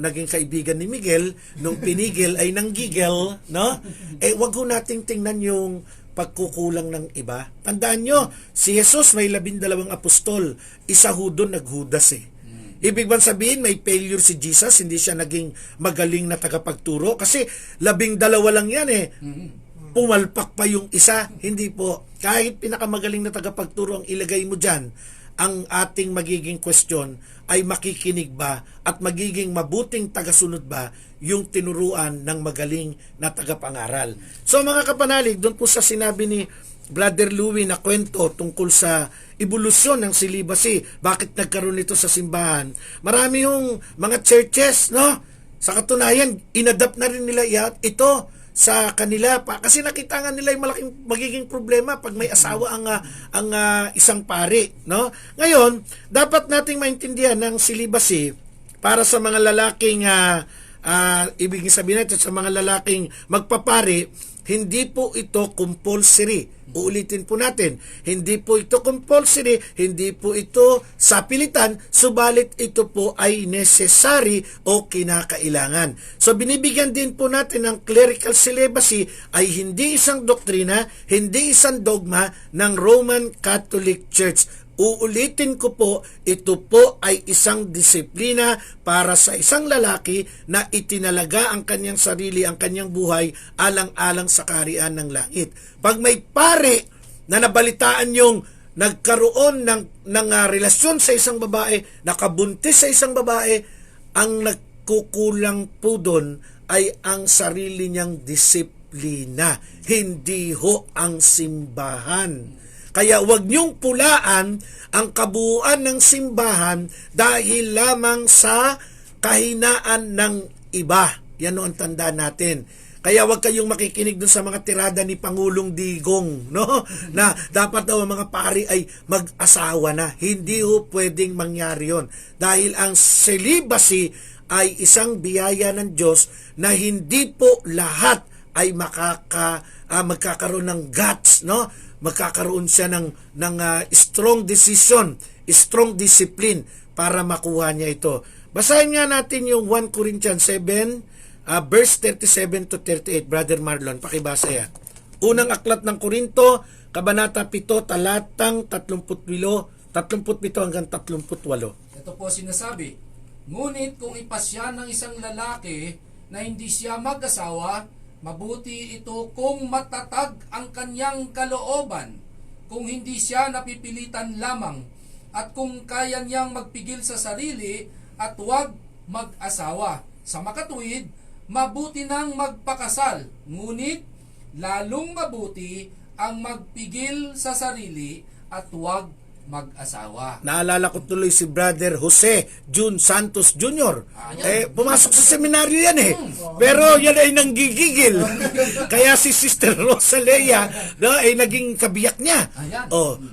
naging kaibigan ni Miguel, nung pinigil ay nanggigil, no? Wag ho nating tingnan yung pagkukulang ng iba. Tandaan nyo, si Jesus may 12 apostol, isa ho doon naghudas Ibig bang sabihin may failure si Jesus, hindi siya naging magaling na tagapagturo? Kasi 12 lang yan Pumalpak pa yung isa. Hindi po. Kahit pinakamagaling na tagapagturo ang ilagay mo dyan, ang ating magiging question ay makikinig ba at magiging mabuting tagasunod ba yung tinuruan ng magaling na tagapangaral. So mga kapanalig, doon po sa sinabi ni Brother Louie na kwento tungkol sa evolusyon ng celibacy, bakit nagkaroon ito sa simbahan. Marami yung mga churches, no? Sa katunayan, inadapt na rin nila ito sa kanila pa kasi nakita nga nila yung malaking magiging problema pag may asawa ang isang pari, no? Ngayon, dapat nating maintindihan ng celibacy para sa mga lalaking ibig sabihin natin sa mga lalaking magpapari, hindi po ito compulsory. Uulitin po natin, hindi po ito compulsory, hindi po ito sapilitan, subalit ito po ay necessary o kinakailangan. So binibigyan din po natin ng clerical celibacy ay hindi isang doktrina, hindi isang dogma ng Roman Catholic Church. Uulitin ko po, ito po ay isang disiplina para sa isang lalaki na itinalaga ang kanyang sarili, ang kanyang buhay, alang-alang sa kaharian ng langit. Pag may pare na nabalitaan yung nagkaroon ng relasyon sa isang babae, nakabuntis sa isang babae, ang nagkukulang po doon ay ang sarili niyang disiplina, hindi ho ang simbahan. Kaya wag niyong pulaan ang kabuuan ng simbahan dahil lamang sa kahinaan ng iba. Yan ang tandaan natin. Kaya wag kayong makikinig dun sa mga tirada ni Pangulong Digong, no? Na dapat daw ang mga pari ay mag-asawa na. Hindi ho pwedeng mangyari yon. Dahil ang celibacy ay isang biyaya ng Diyos na hindi po lahat ay magkakaroon ng guts, no? Magkakaroon siya ng strong decision, strong discipline para makuha niya ito. Basahin nga natin yung 1 Corinthians 7, verse 37 to 38, Brother Marlon, pakibasa yan. Unang aklat ng Korinto, Kabanata 7, talatang 37 hanggang 38. Ito po sinasabi, ngunit kung ipasya ng isang lalaki na hindi siya mag-asawa, mabuti ito kung matatag ang kanyang kalooban, kung hindi siya napipilitan lamang, at kung kaya niyang magpigil sa sarili at huwag mag-asawa. Sa makatuwid, mabuti nang magpakasal, ngunit lalong mabuti ang magpigil sa sarili at huwag mag-asawa. Naalala ko tuloy si Brother Jose Jun Santos Jr. Pumasok sa seminaryo yan Pero yan ay nanggigigil. Kaya si Sister Rosalea ay naging kabiyak niya.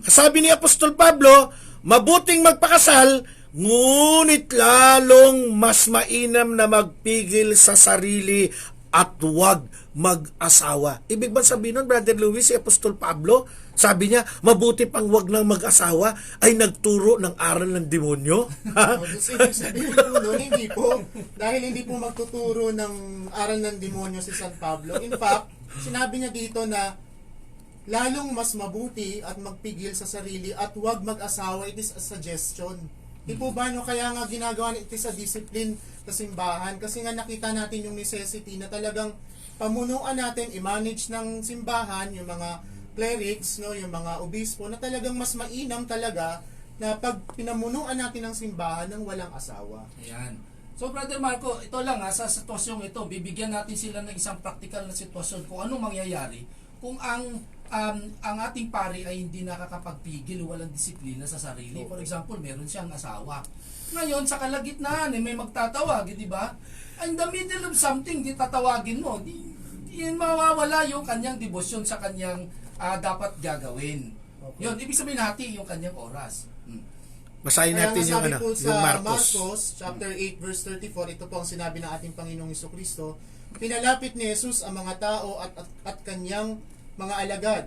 Sabi ni Apostol Pablo, mabuting magpakasal, ngunit lalong mas mainam na magpigil sa sarili at huwag mag-asawa. Ibig bang sabihin nun, Brother Louie, si Apostol Pablo, sabi niya, mabuti pang wag nang mag-asawa ay nagturo ng aral ng demonyo? Sabihin po nun, hindi po. Dahil hindi po magtuturo ng aral ng demonyo si San Pablo. In fact, sinabi niya dito na lalong mas mabuti at magpigil sa sarili at huwag mag-asawa. It is a suggestion. Di po ba, no? Kaya nga ginagawa ito sa discipline sa simbahan kasi nga nakita natin yung necessity na talagang pamunuan natin, i-manage ng simbahan, yung mga clerics, no, yung mga obispo, na talagang mas mainam talaga na pag pinamunuan natin ng simbahan ng walang asawa. Ayan. So Brother Marco, ito lang sa sitwasyong ito, bibigyan natin sila ng isang practical na sitwasyon kung anong mangyayari kung ang ating pari ay hindi nakakapagpigil o walang disiplina sa sarili. For example, meron siyang asawa. Ngayon, sa kalagitnaan, may magtatawag, di ba? In the middle of something, di tatawagin mo. Di mawawala yung kanyang debosyon sa kanyang dapat gagawin. Okay. Yun, ibig sabihin hati yung kanyang oras. Basahin Kaya natin nga yung, sabi ano, po yung sa Marcos. Marcos chapter 8 verse 34, ito po ang sinabi ng ating Panginoong Hesukristo, pinalapit ni Jesus ang mga tao at kanyang mga alagad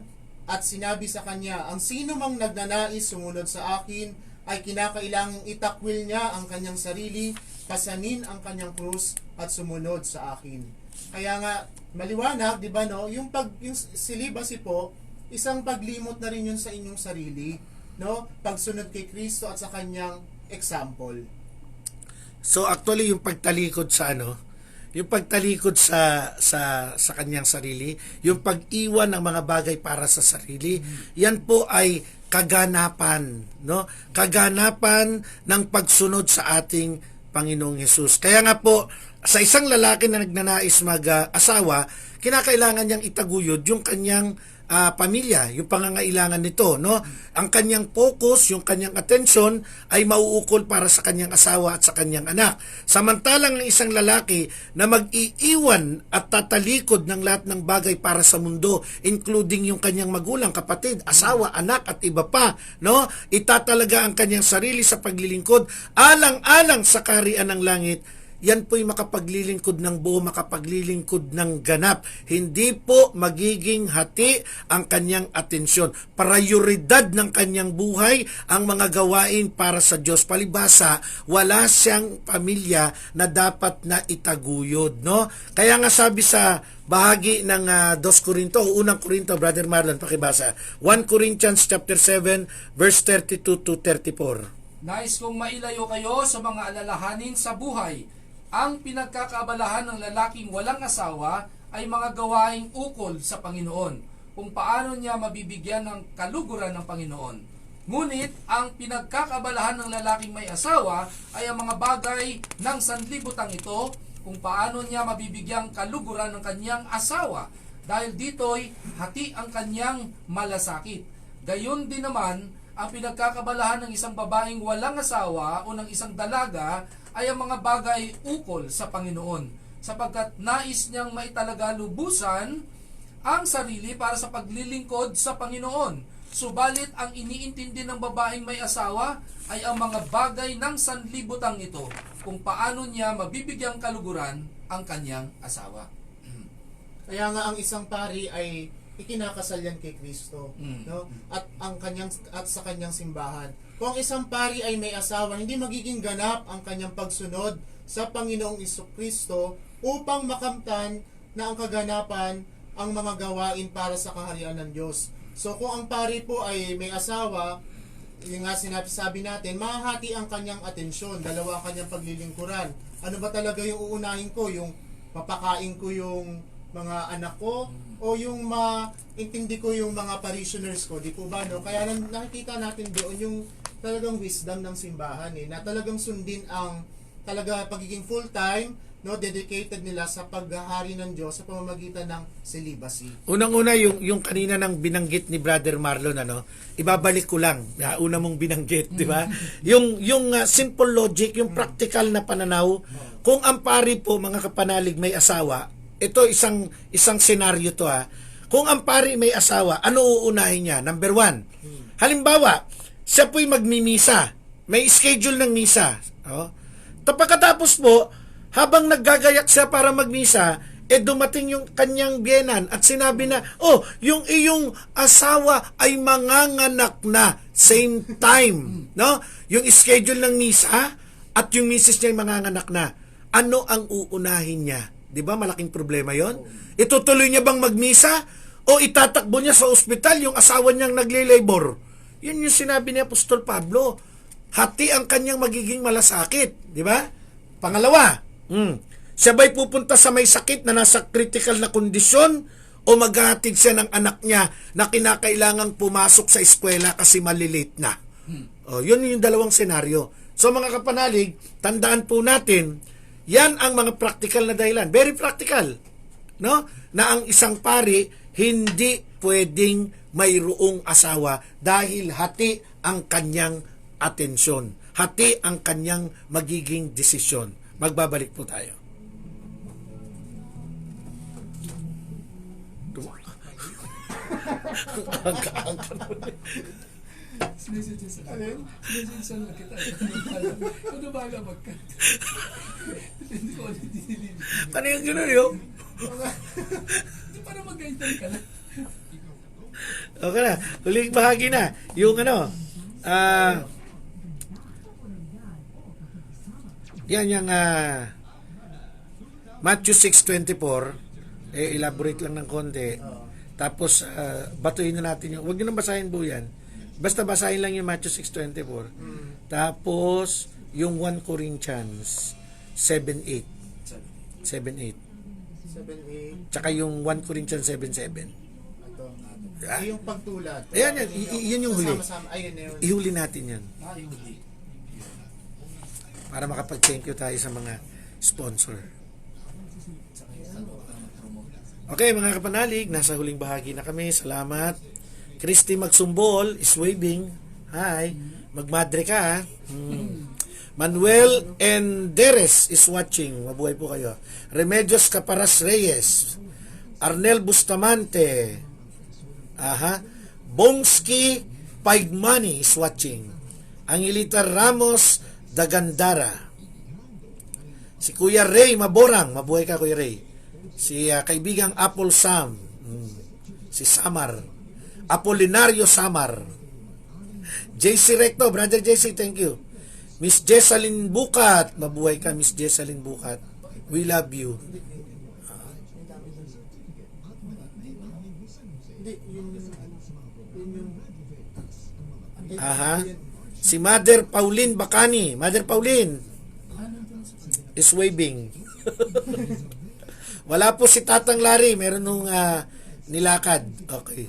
at sinabi sa kanya, ang sino mang nagnanais sumunod sa akin ay kinakailangang itakwil niya ang kanyang sarili, pasanin ang kanyang krus at sumunod sa akin. Kaya nga maliwanag, di ba, no? Yung celibacy po, isang paglimot na rin yun sa inyong sarili, no? Pagsunod kay Kristo at sa kanyang example. So actually yung pagtalikod sa yung pagtalikod sa kanyang sarili, yung pag-iwan ng mga bagay para sa sarili, yan po ay kaganapan, no? Kaganapan ng pagsunod sa ating Panginoong Hesus. Kaya nga po, sa isang lalaki na nagnanais mag-asawa, kinakailangan niyang itaguyod yung kanyang pamilya, yung pangangailangan nito, no? Ang kanyang focus, yung kanyang atensyon ay mauukol para sa kanyang asawa at sa kanyang anak. Samantalang ang isang lalaki na mag-iiwan at tatalikod ng lahat ng bagay para sa mundo, including yung kanyang magulang, kapatid, asawa, anak at iba pa, no? Itatalaga ang kanyang sarili sa paglilingkod alang-alang sa kaharian ng langit. Yan po'y makapaglilingkod ng buo, makapaglilingkod ng ganap. Hindi po magiging hati ang kanyang atensyon. Prioridad ng kanyang buhay ang mga gawain para sa Diyos. Palibasa, wala siyang pamilya na dapat na itaguyod, no? Kaya nga sabi sa bahagi ng 2 Corinto o 1 Corinto, Brother Marlon, pakibasa. 1 Corinthians chapter 7 verse 32 to 34. Nais kong mailayo kayo sa mga alalahanin sa buhay. Ang pinagkakaabalahan ng lalaking walang asawa ay mga gawaing ukol sa Panginoon, kung paano niya mabibigyan ng kaluguran ng Panginoon. Ngunit ang pinagkakaabalahan ng lalaking may asawa ay ang mga bagay ng sanlibutan ito, kung paano niya mabibigyang kaluguran ng kanyang asawa, dahil dito'y hati ang kanyang malasakit. Gayon din naman, ang pinagkakabalahan ng isang babaeng walang asawa o ng isang dalaga ay ang mga bagay ukol sa Panginoon, sapagkat nais niyang maitalaga lubusan ang sarili para sa paglilingkod sa Panginoon. Subalit ang iniintindi ng babaeng may asawa ay ang mga bagay ng sanlibutang ito, kung paano niya mabibigyang kaluguran ang kanyang asawa. Kaya nga ang isang pari ay ikinakasal yan kay Kristo, no? At sa kanyang simbahan. Kung ang isang pari ay may asawa, hindi magiging ganap ang kanyang pagsunod sa Panginoong Kristo upang makamtan na ang kaganapan ang mga gawain para sa kaharian ng Diyos. So kung ang pari po ay may asawa, yung nga sabi natin, mahahati ang kanyang atensyon, dalawa ang kanyang paglilingkuran. Ano ba talaga yung uunahin ko? Yung papakain ko yung mga anak ko o yung maintindi ko yung mga parishioners ko, di po ba, no? Kaya nakikita natin doon yung talagang wisdom ng simbahan, na talagang sundin ang talaga pagiging full-time, no, dedicated nila sa paghahari ng Diyos sa pamamagitan ng celibacy. Unang-una yung kanina nang binanggit ni Brother Marlon, ibabalik ko lang, una mong binanggit, di ba? Yung simple logic, yung practical na pananaw, kung ang pari po, mga kapanalig, may asawa, ito isang senaryo to Kung ang pari may asawa, ano uunahin niya? Number 1. Halimbawa, siya po'y magmimisa. May schedule ng misa. Pagkatapos po, habang naggagayak siya para magmisa, dumating yung kanyang biyenan at sinabi na, yung iyong asawa ay manganganak na same time. No? Yung schedule ng misa at yung misis niya ay manganganak na. Ano ang uunahin niya? Di ba malaking problema yon? Itutuloy niya bang magmisa o itatakbo niya sa ospital yung asawa niyang nagle-labor? Yun yung sinabi ni Apostol Pablo. hati ang kanyang magiging malasakit. Di ba? Pangalawa, siya ba'y pupunta sa may sakit na nasa critical na kondisyon o maghahatid siya ng anak niya na kinakailangang pumasok sa eskwela kasi malilate na? Yun yung dalawang senaryo. So mga kapanalig, tandaan po natin, yan ang mga practical na dahilan. Very practical. No? Na ang isang pari hindi pwedeng mayroong asawa dahil hati ang kanyang atensyon. Hati ang kanyang magiging desisyon. Magbabalik po tayo. Sinesensyon lang kita. Ano ba nga magkat? Hindi ko dinilili. Ano yung gano'n yun? Hindi para mag-gaitan ka lang. Okay na. Huling bahagi na. Yung yan yung Matthew 6:24, elaborate lang ng konti. Tapos batuhin na natin yung, huwag nyo nang basahin po yan. Basta basahin lang yung Matthew 6:24. Tapos yung 1 Corinthians 7:8. 7:8. 7-8. Tsaka yung 1 Corinthians 7:7. Yung pagtulad. Ayan, yun yung huli. Sama-sama. Ayun na yun. Ihuli natin yan. Hindi. Para makapag-thank you tayo sa mga sponsor. Okay, mga kapanalig, nasa huling bahagi na kami. Salamat. Christy Magsumbol is waving. Hi. Magmadre ka, ha? Manuel Enderes is watching. Mabuhay po kayo. Remedios Caparas Reyes. Arnel Bustamante. Bongski Paigmani is watching. Angelita Ramos Dagandara. Si Kuya Ray Maborang. Mabuhay ka, Kuya Ray. Si kaibigang Apple Sam. Si Samar. Apolinario Samar. JC Recto. Brother JC, thank you. Miss Jessalyn Bukat. Mabuhay ka, Miss Jessalyn Bukat. We love you. Si Mother Pauline Bacani. Mother Pauline is waving. Wala po si Tatang Larry. Meron nung nilakad. Okay.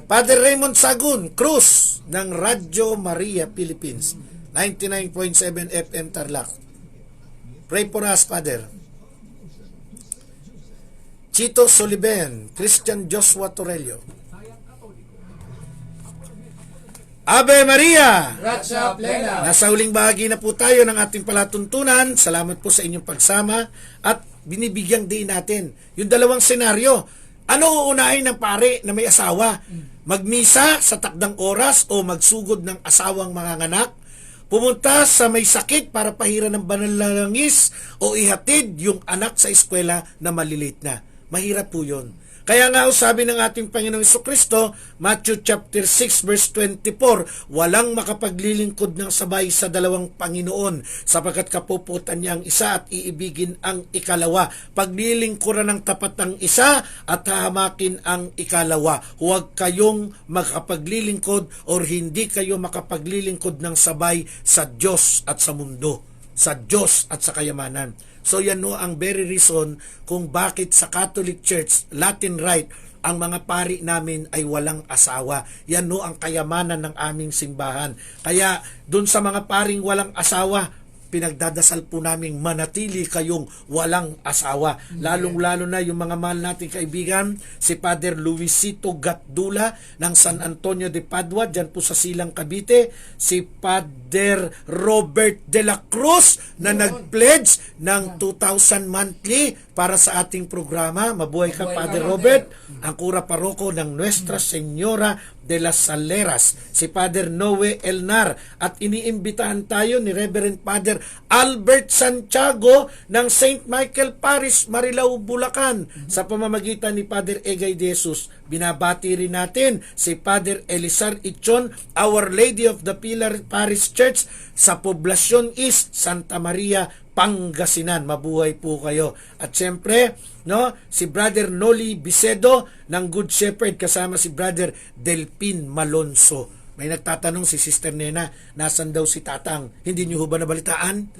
Father Raymond Sagun Cruz ng Radyo Maria Philippines 99.7 FM Tarlac. Pray for us, Father. Chito Soliben, Christian Joshua Torello. Ave Maria! Gracia Plena! Nasa huling bahagi na po tayo ng ating palatuntunan. Salamat po sa inyong pagsama at binibigyang din natin yung dalawang senaryo. Ano uunahin ng pare na may asawa? Magmisa sa takdang oras o magsugod ng asawang manganganak? Pumunta sa may sakit para pahiran ng banal na langis o ihatid yung anak sa eskwela na malilate na? Mahirap po yun. Kaya nga sabi ng ating Panginoong Jesucristo, Matthew chapter 6 verse 24, walang makapaglilingkod ng sabay sa dalawang Panginoon, sapagkat kapuputan niya ang isa at iibigin ang ikalawa. Paglilingkuran ng tapat ang isa at hahamakin ang ikalawa. Huwag kayong makapaglilingkod o hindi kayo makapaglilingkod ng sabay sa Diyos at sa mundo, sa Diyos at sa kayamanan. So yan no ang very reason kung bakit sa Catholic Church, Latin Rite, ang mga pari namin ay walang asawa. Yan no ang kayamanan ng aming simbahan. Kaya dun sa mga paring walang asawa, pinagdadasal po naming manatili kayong walang asawa. Lalong-lalo na yung mga mahal nating kaibigan, si Father Luisito Gatdula ng San Antonio de Padua, dyan po sa Silang Cavite, si Father Robert de la Cruz na nag-pledge ng 2,000 monthly para sa ating programa. Mabuhay ka, Father Robert. Ang kura paroko ng Nuestra Señora de las Saleras, si Father Noe Elnar, at iniimbitahan tayo ni Reverend Father Albert Santiago ng St. Michael Parish, Marilao, Bulacan, sa pamamagitan ni Father Egay de Jesus. Binabati rin natin si Father Elizar Ichon, Our Lady of the Pilar Parish Church sa Poblacion East, Santa Maria, Pangasinan. Mabuhay po kayo. At siyempre, no, si Brother Noli Bisedo ng Good Shepherd kasama si Brother Delpin Malonzo. May nagtatanong si Sister Nena, nasan daw si Tatang? Hindi niyo ho ba nabalitaan?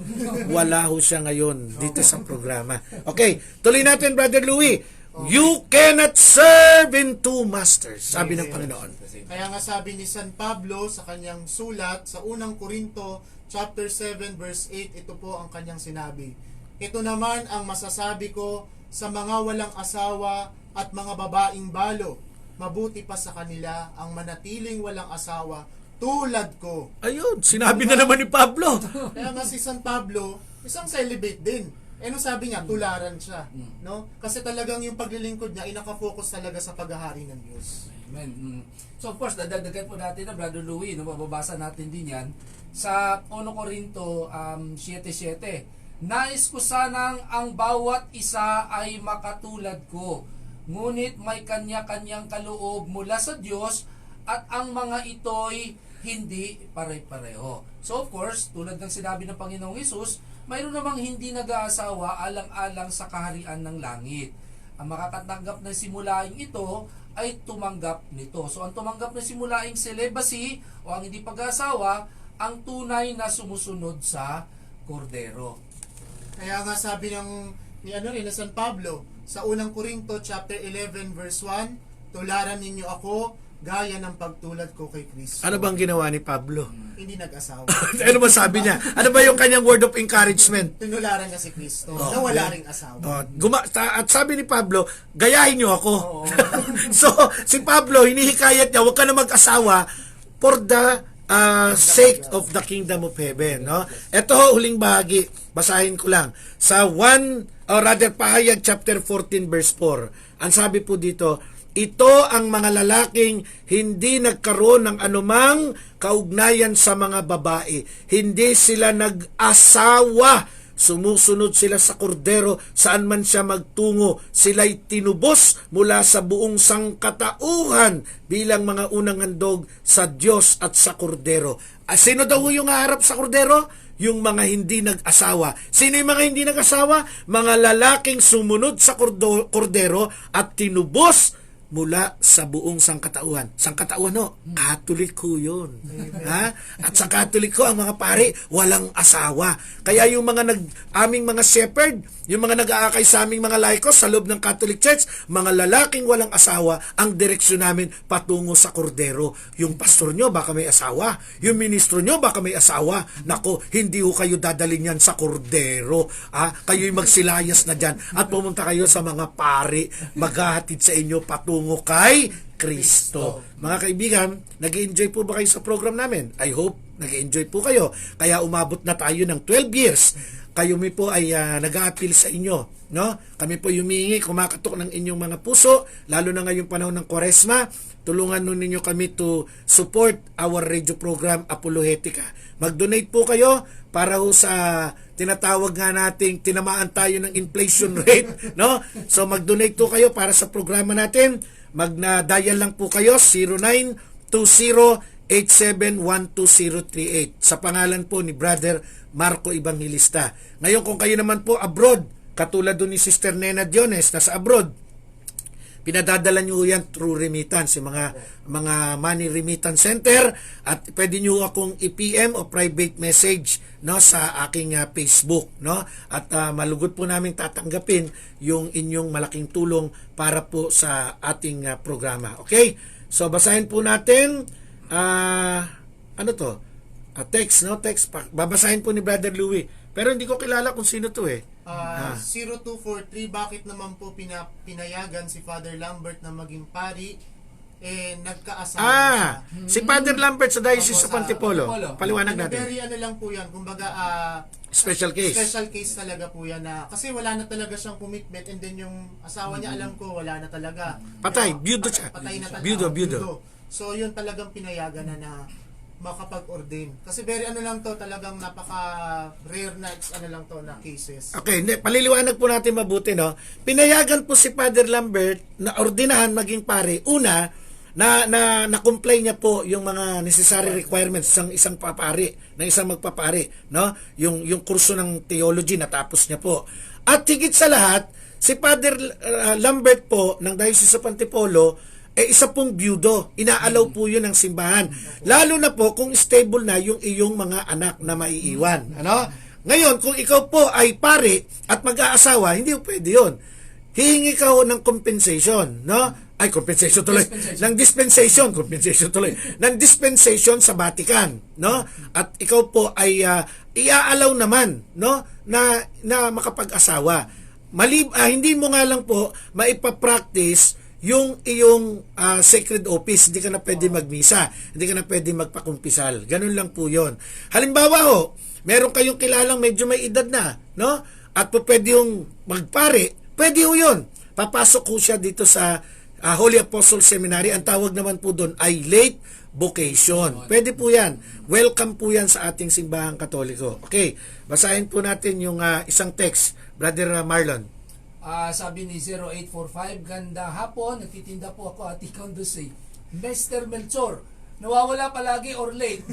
Wala ho siya ngayon dito sa programa. Okay, tuloy natin, Brother Louie. You cannot serve in two masters, sabi ng Panginoon. Kaya nga sabi ni San Pablo sa kanyang sulat sa unang Korinto chapter 7 verse 8, ito po ang kanyang sinabi. Ito naman ang masasabi ko sa mga walang asawa at mga babaeng balo. Mabuti pa sa kanila ang manatiling walang asawa tulad ko. Ayun, sinabi na naman ni Pablo. Kaya nga si San Pablo, isang celibate din. Eh no sabi niya, tularan siya. No? Kasi talagang yung paglilingkod niya, inaka-focus talaga sa paghahari ng Diyos. Amen. So of course, dadagdagan po natin na Brother Louie, no, mababasa natin din yan sa 1 Corinto 7:7. Nais ko sanang ang bawat isa ay makatulad ko, ngunit may kanya-kanyang kaloob mula sa Diyos at ang mga ito'y hindi pare-pareho. So of course, tulad ng sinabi ng Panginoong Hesus, mayroon namang hindi nag-aasawa alang-alang sa kaharian ng langit. Ang makakatanggap ng simulaing ito ay tumanggap nito. So ang tumanggap ng simulaing celibacy o ang hindi pag-aasawa, ang tunay na sumusunod sa kordero. Kaya nga sabi ni San Pablo sa unang Korinto chapter 11 verse 1, tularan ninyo ako gaya ng pagtulad ko kay Kristo. Ano bang ginawa ni Pablo? Hindi nag-asawa. Ano ba sabi niya? Ano ba yung kanyang word of encouragement? Tinularan niya si Kristo na wala ring asawa. At sabi ni Pablo, gayahin niyo ako. So, si Pablo, hinihikayat niya, huwag ka na mag-asawa for the sake of the kingdom of heaven. No? Ito, huling bahagi, basahin ko lang. Sa Pahayag chapter 14 verse 4, ang sabi po dito, ito ang mga lalaking hindi nagkaroon ng anumang kaugnayan sa mga babae. Hindi sila nag-asawa. Sumusunod sila sa kordero saan man siya magtungo. Sila'y tinubos mula sa buong sangkatauhan bilang mga unang handog sa Diyos at sa kordero. Sino daw yung haharap sa kordero? Yung mga hindi nag-asawa. Sino yung mga hindi nag-asawa? Mga lalaking sumunod sa kordero at tinubos mula sa buong sangkatauhan. Sangkatauhan, no? Katoliko yun. Ha? At sa Katoliko, ang mga pari, walang asawa. Kaya yung mga aming mga shepherd, yung mga nag-aakay sa aming mga laikos sa loob ng Catholic Church, mga lalaking walang asawa, ang direksyon namin patungo sa kordero. Yung pastor nyo, baka may asawa. Yung ministro nyo, baka may asawa. Nako, hindi ho kayo dadalhin yan sa kordero. Kayo'y magsilayas na dyan at pumunta kayo sa mga pari, maghahatid sa inyo patungo kay Kristo. Mga kaibigan, nag-enjoy po ba kayo sa program namin? I hope nag-enjoy po kayo. Kaya umabot na tayo ng 12 years. Kayo po ay nag-a-appeal sa inyo. No? Kami po humihingi, kumakatok ng inyong mga puso, lalo na ngayong panahon ng Kwaresma. Tulungan nun ninyo kami to support our radio program Apologetica. Mag-donate po kayo para ho sa tinatawag nga nating tinamaan tayo ng inflation rate, no? So mag-donate po kayo para sa programa natin. Magna-dial lang po kayo 0920-8712-038 sa pangalan po ni Brother Marco Evangelista. Ngayon kung kayo naman po abroad, katulad doon ni Sister Nena Diones na sa abroad, pinadadala nyo yan through remittance, yung mga money remittance center, at pwede nyo akong i-PM o private message, no, sa aking Facebook, no, at malugod po namin tatanggapin yung inyong malaking tulong para po sa ating programa. Okay? So basahin po natin text, no? Text. Babasahin po ni Brother Louie. Pero hindi ko kilala kung sino to eh. 0243, bakit naman po pinayagan si Father Lambert na maging pari? Nagkaasawa siya. Si Father Lambert sa Diocese of Antipolo. Paliwanag natin. Very lang po yan. Kumbaga, special case. Special case talaga po yan na kasi wala na talaga siyang commitment, and then yung asawa niya, alam ko, wala na talaga. Patay. Byudo siya. Patay na talaga. Byudo. So, yun talagang pinayagan na makapag-ordain. Kasi very lang to, talagang napaka-rare na na cases. Okay, paliliwanag po natin mabuti, no? Pinayagan po si Father Lambert na ordinahan maging pare. Una, na-comply niya po yung mga necessary requirements ng isang papari, ng isang magpapari, no? Yung kurso ng theology natapos niya po. At higit sa lahat, si Father Lambert po ng Diocese of Antipolo isa pong byudo. Inaalaw po yun ng simbahan. Lalo na po kung stable na yung iyong mga anak na maiiwan. Ano? Ngayon, kung ikaw po ay pare at mag-aasawa, hindi po pwede yun. Hihingi ka ho ng compensation, no? Ay, compensation tuloy. Ng dispensation, compensation tuloy. Ng dispensation sa Vatican, no? At ikaw po ay iaalaw naman, no? Na makapag-asawa. Hindi mo nga lang po maipapractice yung iyong sacred office. Hindi ka na pwede magmisa. Hindi ka na pwede magpakumpisal. Ganun lang po yun. Halimbawa ho, meron kayong kilalang medyo may edad na, no? At po pwede yung magpare. Pwede ho yun. Papasok ho siya dito sa Holy Apostle Seminary. Ang tawag naman po doon ay late vocation. Pwede po yan. Welcome po yan sa ating simbahang Katoliko. Okay, basahin po natin yung isang text. Brother Marlon. Sabi ni 0845, ganda hapon, nagtitinda po ako at ikaw si Mr. Melchor. Nawawala palagi or late.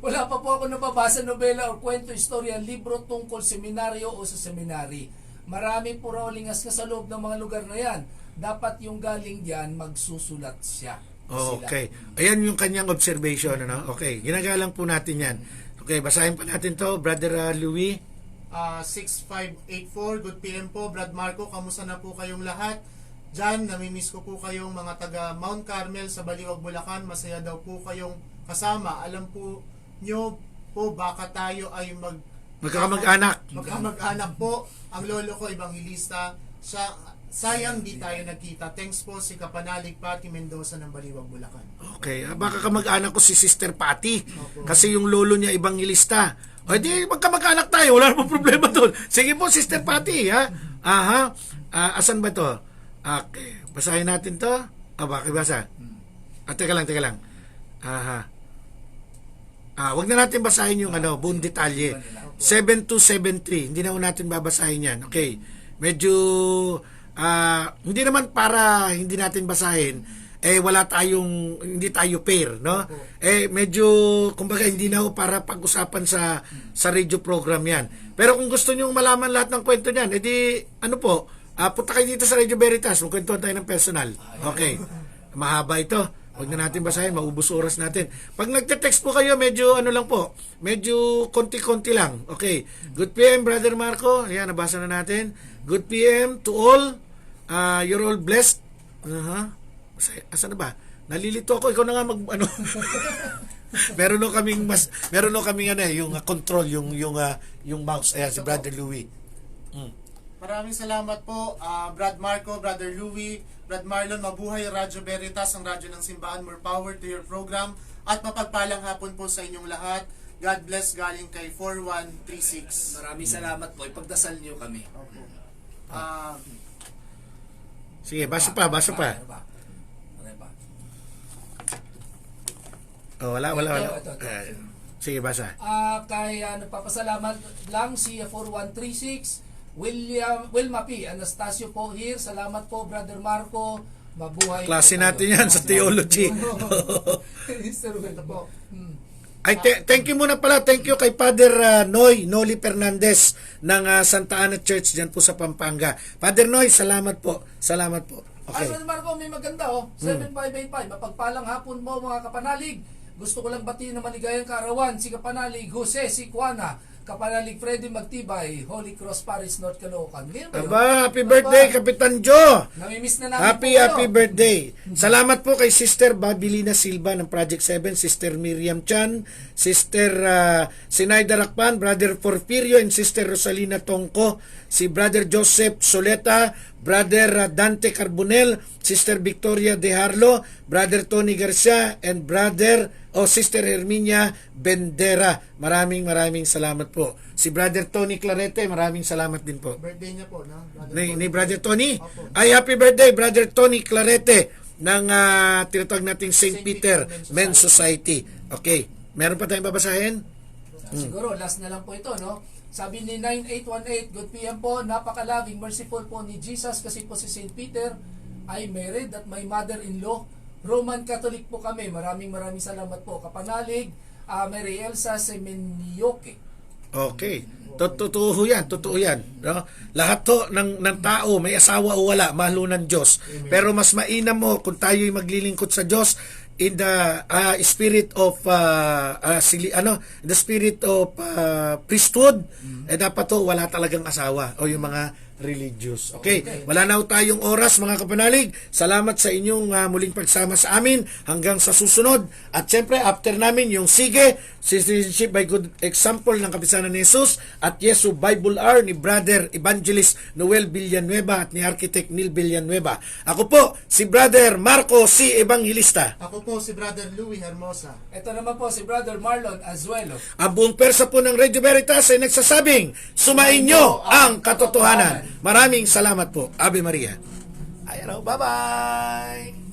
Wala pa po ako nababasa nobela or kwento, istorya, libro tungkol seminaryo o sa seminary. Marami po raw lingas ka sa loob ng mga lugar na yan. Dapat yung galing diyan magsusulat siya. Okay. Ayan yung kanyang observation. Ano? Okay, ginagalang po natin yan. Okay, basahin pa natin to, Brother Louis. 6584, good PM po, Brad Marco, kamusta na po kayong lahat? Diyan, namimiss ko po kayong mga taga Mount Carmel sa Baliwag, Bulacan. Masaya daw po kayong kasama. Alam po nyo po, baka tayo ay Magkakamag-anak. Magkamag-anak po. Ang lolo ko, ebanghilista. Sayang di tayo nagkita. Thanks po si Kapanalig Pati Mendoza ng Baliwag, Bulacan. Okay, baka kamag-anak ko si Sister Patty. Kasi yung lolo niya ibanghelista. O di magkamag-anak tayo, wala namang problema doon. Sige po, Sister Patty, ha? Aha. Asan ba to? Okay, basahin natin to. Bakit basa? Teka lang. Aha. Wag na natin basahin yung buong detalye. 7273. Hindi na natin babasahin yan. Okay. Medyo hindi naman para hindi natin basahin, hindi tayo pair, no? Medyo kumbaga hindi na para pag-usapan sa radio program yan. Pero kung gusto niyo malaman lahat ng kwento niyan, punta kayo dito sa Radio Veritas, magkwentuhan tayo ng personal. Okay. Mahaba ito. Huwag na natin basahin, maubos oras natin. Pag nagte-text po kayo, medyo medyo konti-konti lang. Okay. Good PM, Brother Marco. Ayan, nabasa na natin. Good PM to all. You're all blessed. Asan na ba? Nalilito ako. Ikaw na nga meron kaming yung control, yung mouse. Ayan, si Brother Louis. Maraming salamat po, Brad Marco, Brother Louis, Brad Marlon. Mabuhay Radyo Veritas, ang radyo ng simbahan. More power to your program. At mapagpalang hapon po sa inyong lahat. God bless, galing kay 4136. Maraming salamat po. Ipagdasal niyo kami. Sige, basa pa. Ano ba? Wala. Ito. Sige, basa. Nagpapasalamat lang si 4136 Wilma P. Anastasio po here. Salamat po, Brother Marco. Mabuhay. Klase natin yan sa theology. po. Thank you muna pala. Thank you kay Father Noli Fernandez ng Santa Ana Church dyan po sa Pampanga. Father Noy, salamat po. Okay. Brother Marco, may maganda 7585. Mapagpalang hapon mo mga kapanalig. Gusto ko lang batiin na maligayang kaarawan si Kapanalig Jose Sikwana, Kapanalig Freddy Magtibay, Holy Cross Parish, North Caloocan. Happy birthday, Kapitan Joe! Namimiss na namin Happy birthday! Salamat po kay Sister Babilina Silva ng Project 7, Sister Miriam Chan, Sister Sinaida Rakpan, Brother Porfirio and Sister Rosalina Tongko, si Brother Joseph Soleta, Brother Dante Carbonel, Sister Victoria De Harlo, Brother Tony Garcia, and Sister Herminia Bendera. Maraming salamat po. Si Brother Tony Clarete, maraming salamat din po. Birthday niya po, no? Ni Brother Tony? Ay, happy birthday, Brother Tony Clarete ng tinatawag nating St. Peter Men's Society. Okay. Meron pa tayong babasahin? Siguro, last na lang po ito, no? Sabi ni 9818, good PM po, napaka-loving, merciful po ni Jesus kasi po si St. Peter ay married at may mother-in-law. Roman Catholic po kami. Maraming salamat po. Kapanalig, Mary Elsa Semenyoke. Okay. Totoo yan, totoo yan. No? Lahat to ng tao, may asawa o wala, mahal ng Diyos. Pero mas mainam mo kung tayo'y maglilingkod sa Diyos in the spirit of in the spirit of priesthood, dapat to wala talagang asawa o yung mga religious. Okay. Wala na tayong oras mga kapanalig. Salamat sa inyong muling pagsama sa amin hanggang sa susunod. At syempre after namin yung Sige, Citizenship by Good Example ng Kapisanan ni Jesus at Yesu Bible Hour ni Brother Evangelist Noel Villanueva at ni Architect Neil Villanueva. Ako po si Brother Marco C. Evangelista. Ako po si Brother Louie Hermosa. Ito naman po si Brother Marlon Azuelo. Ang buong persa po ng Radio Veritas ay nagsasabing, sumain nyo ang katotohanan. Maraming salamat po. Ave Maria. Ayan o, bye-bye!